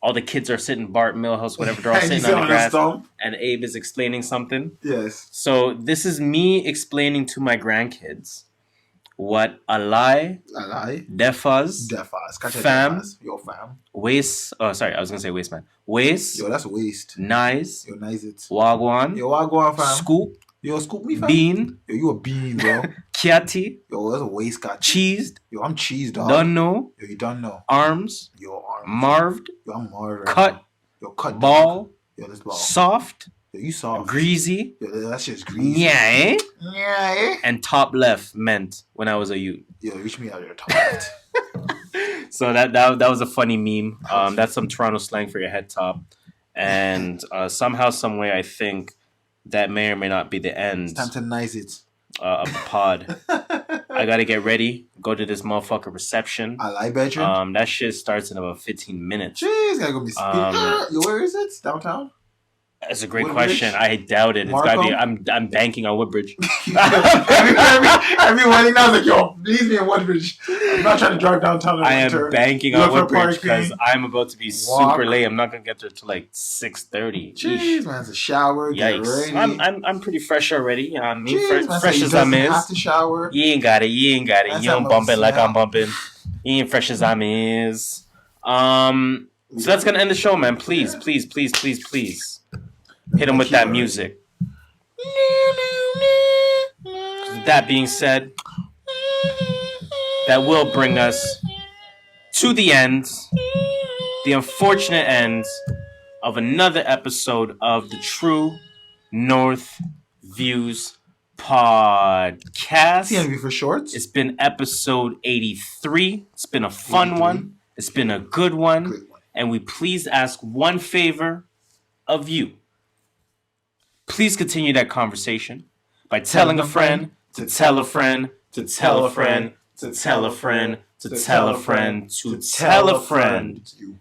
all the kids are sitting, Bart, Milhouse, whatever, they're all sitting on the grass, and Abe is explaining something? Yes. So this is me explaining to my grandkids what a lie, defaz, fam, yo fam, waste. Oh, sorry, I was gonna say waste man. Waste. Yo, that's waste. Nice. Yo, nice it. Wagwan. Yo, wagwan fam. Scoop. Yo, scoop me fam. Bean. Yo, you a bean, bro. Kiati. Yo, that's a waste guy. Cheesed. Yo, I'm cheesed, dog. Don't know. Yo, you don't know. Arms. Yo, arms. Marved. Yo, I'm marved. Cut. Right. Yo, cut. Ball. Dog. Yo, this ball. Soft. Yo, you soft. Greasy. Yo, that shit's greasy. Yeah, eh? Yeah, eh? And top left meant when I was a youth. Yo, reach me out your top left. So that was a funny meme. That's some Toronto slang for your head top. And somehow, some way, I think that may or may not be the end. It's time to nice it. Of the pod. I gotta get ready. Go to this motherfucker reception. I like bedroom. That shit starts in about 15 minutes. Jeez, gotta go be speaking. Yo, where is it? Downtown? That's a great Woodbridge? question. I doubt it. It's gotta be. I'm banking on Woodbridge. every wedding now is like, yo, leave me in Woodbridge. I'm not trying to drive downtown. I am banking on Woodbridge because I'm about to be super late. I'm not gonna get there till like 6:30. Jeez, man, it's a shower. Get Yikes! ready. I'm pretty fresh already. You know what I mean? Jeez, fresh as I'm is. Have to shower. You ain't got it. You That's don't bump it like I'm bumping. You ain't fresh as I'm is. So that's gonna end the show, man. Please. Hit him with that music. That being said, that will bring us to the end, the unfortunate end of another episode of the True North Views podcast. TNV for shorts. It's been episode 83. It's been a fun one. It's been a good one. And we please ask one favor of you. Please continue that conversation by telling a friend to tell a friend to tell a friend to tell a friend to tell a friend to tell a friend. You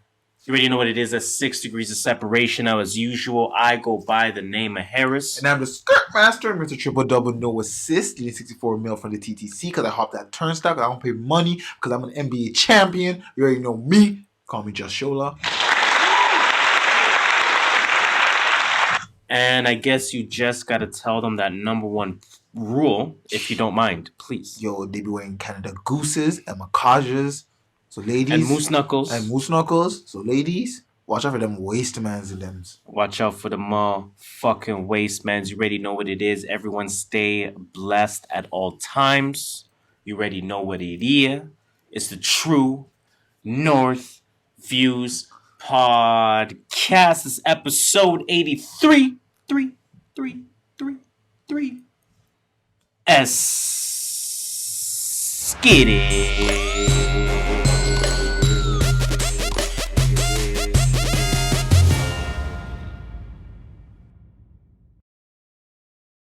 already know what it is. That's 6 degrees of separation. Now, as usual, I go by the name of Harris. And I'm the skirt master, Mr. Triple Double, no assist, getting 64 mil from the TTC because I hopped that turnstile because I don't pay money because I'm an NBA champion. You already know me. Call me JustShola. And I guess you just got to tell them that number one rule, if you don't mind, please. Yo, they be wearing Canada Gooses and Macajas. So ladies. And Moose Knuckles. So ladies, watch out for them waste mans and them. Watch out for the motherfucking waste mans. You already know what it is. Everyone stay blessed at all times. You already know what it is. It's the True North Views podcast. This is episode 83. 3. Get it.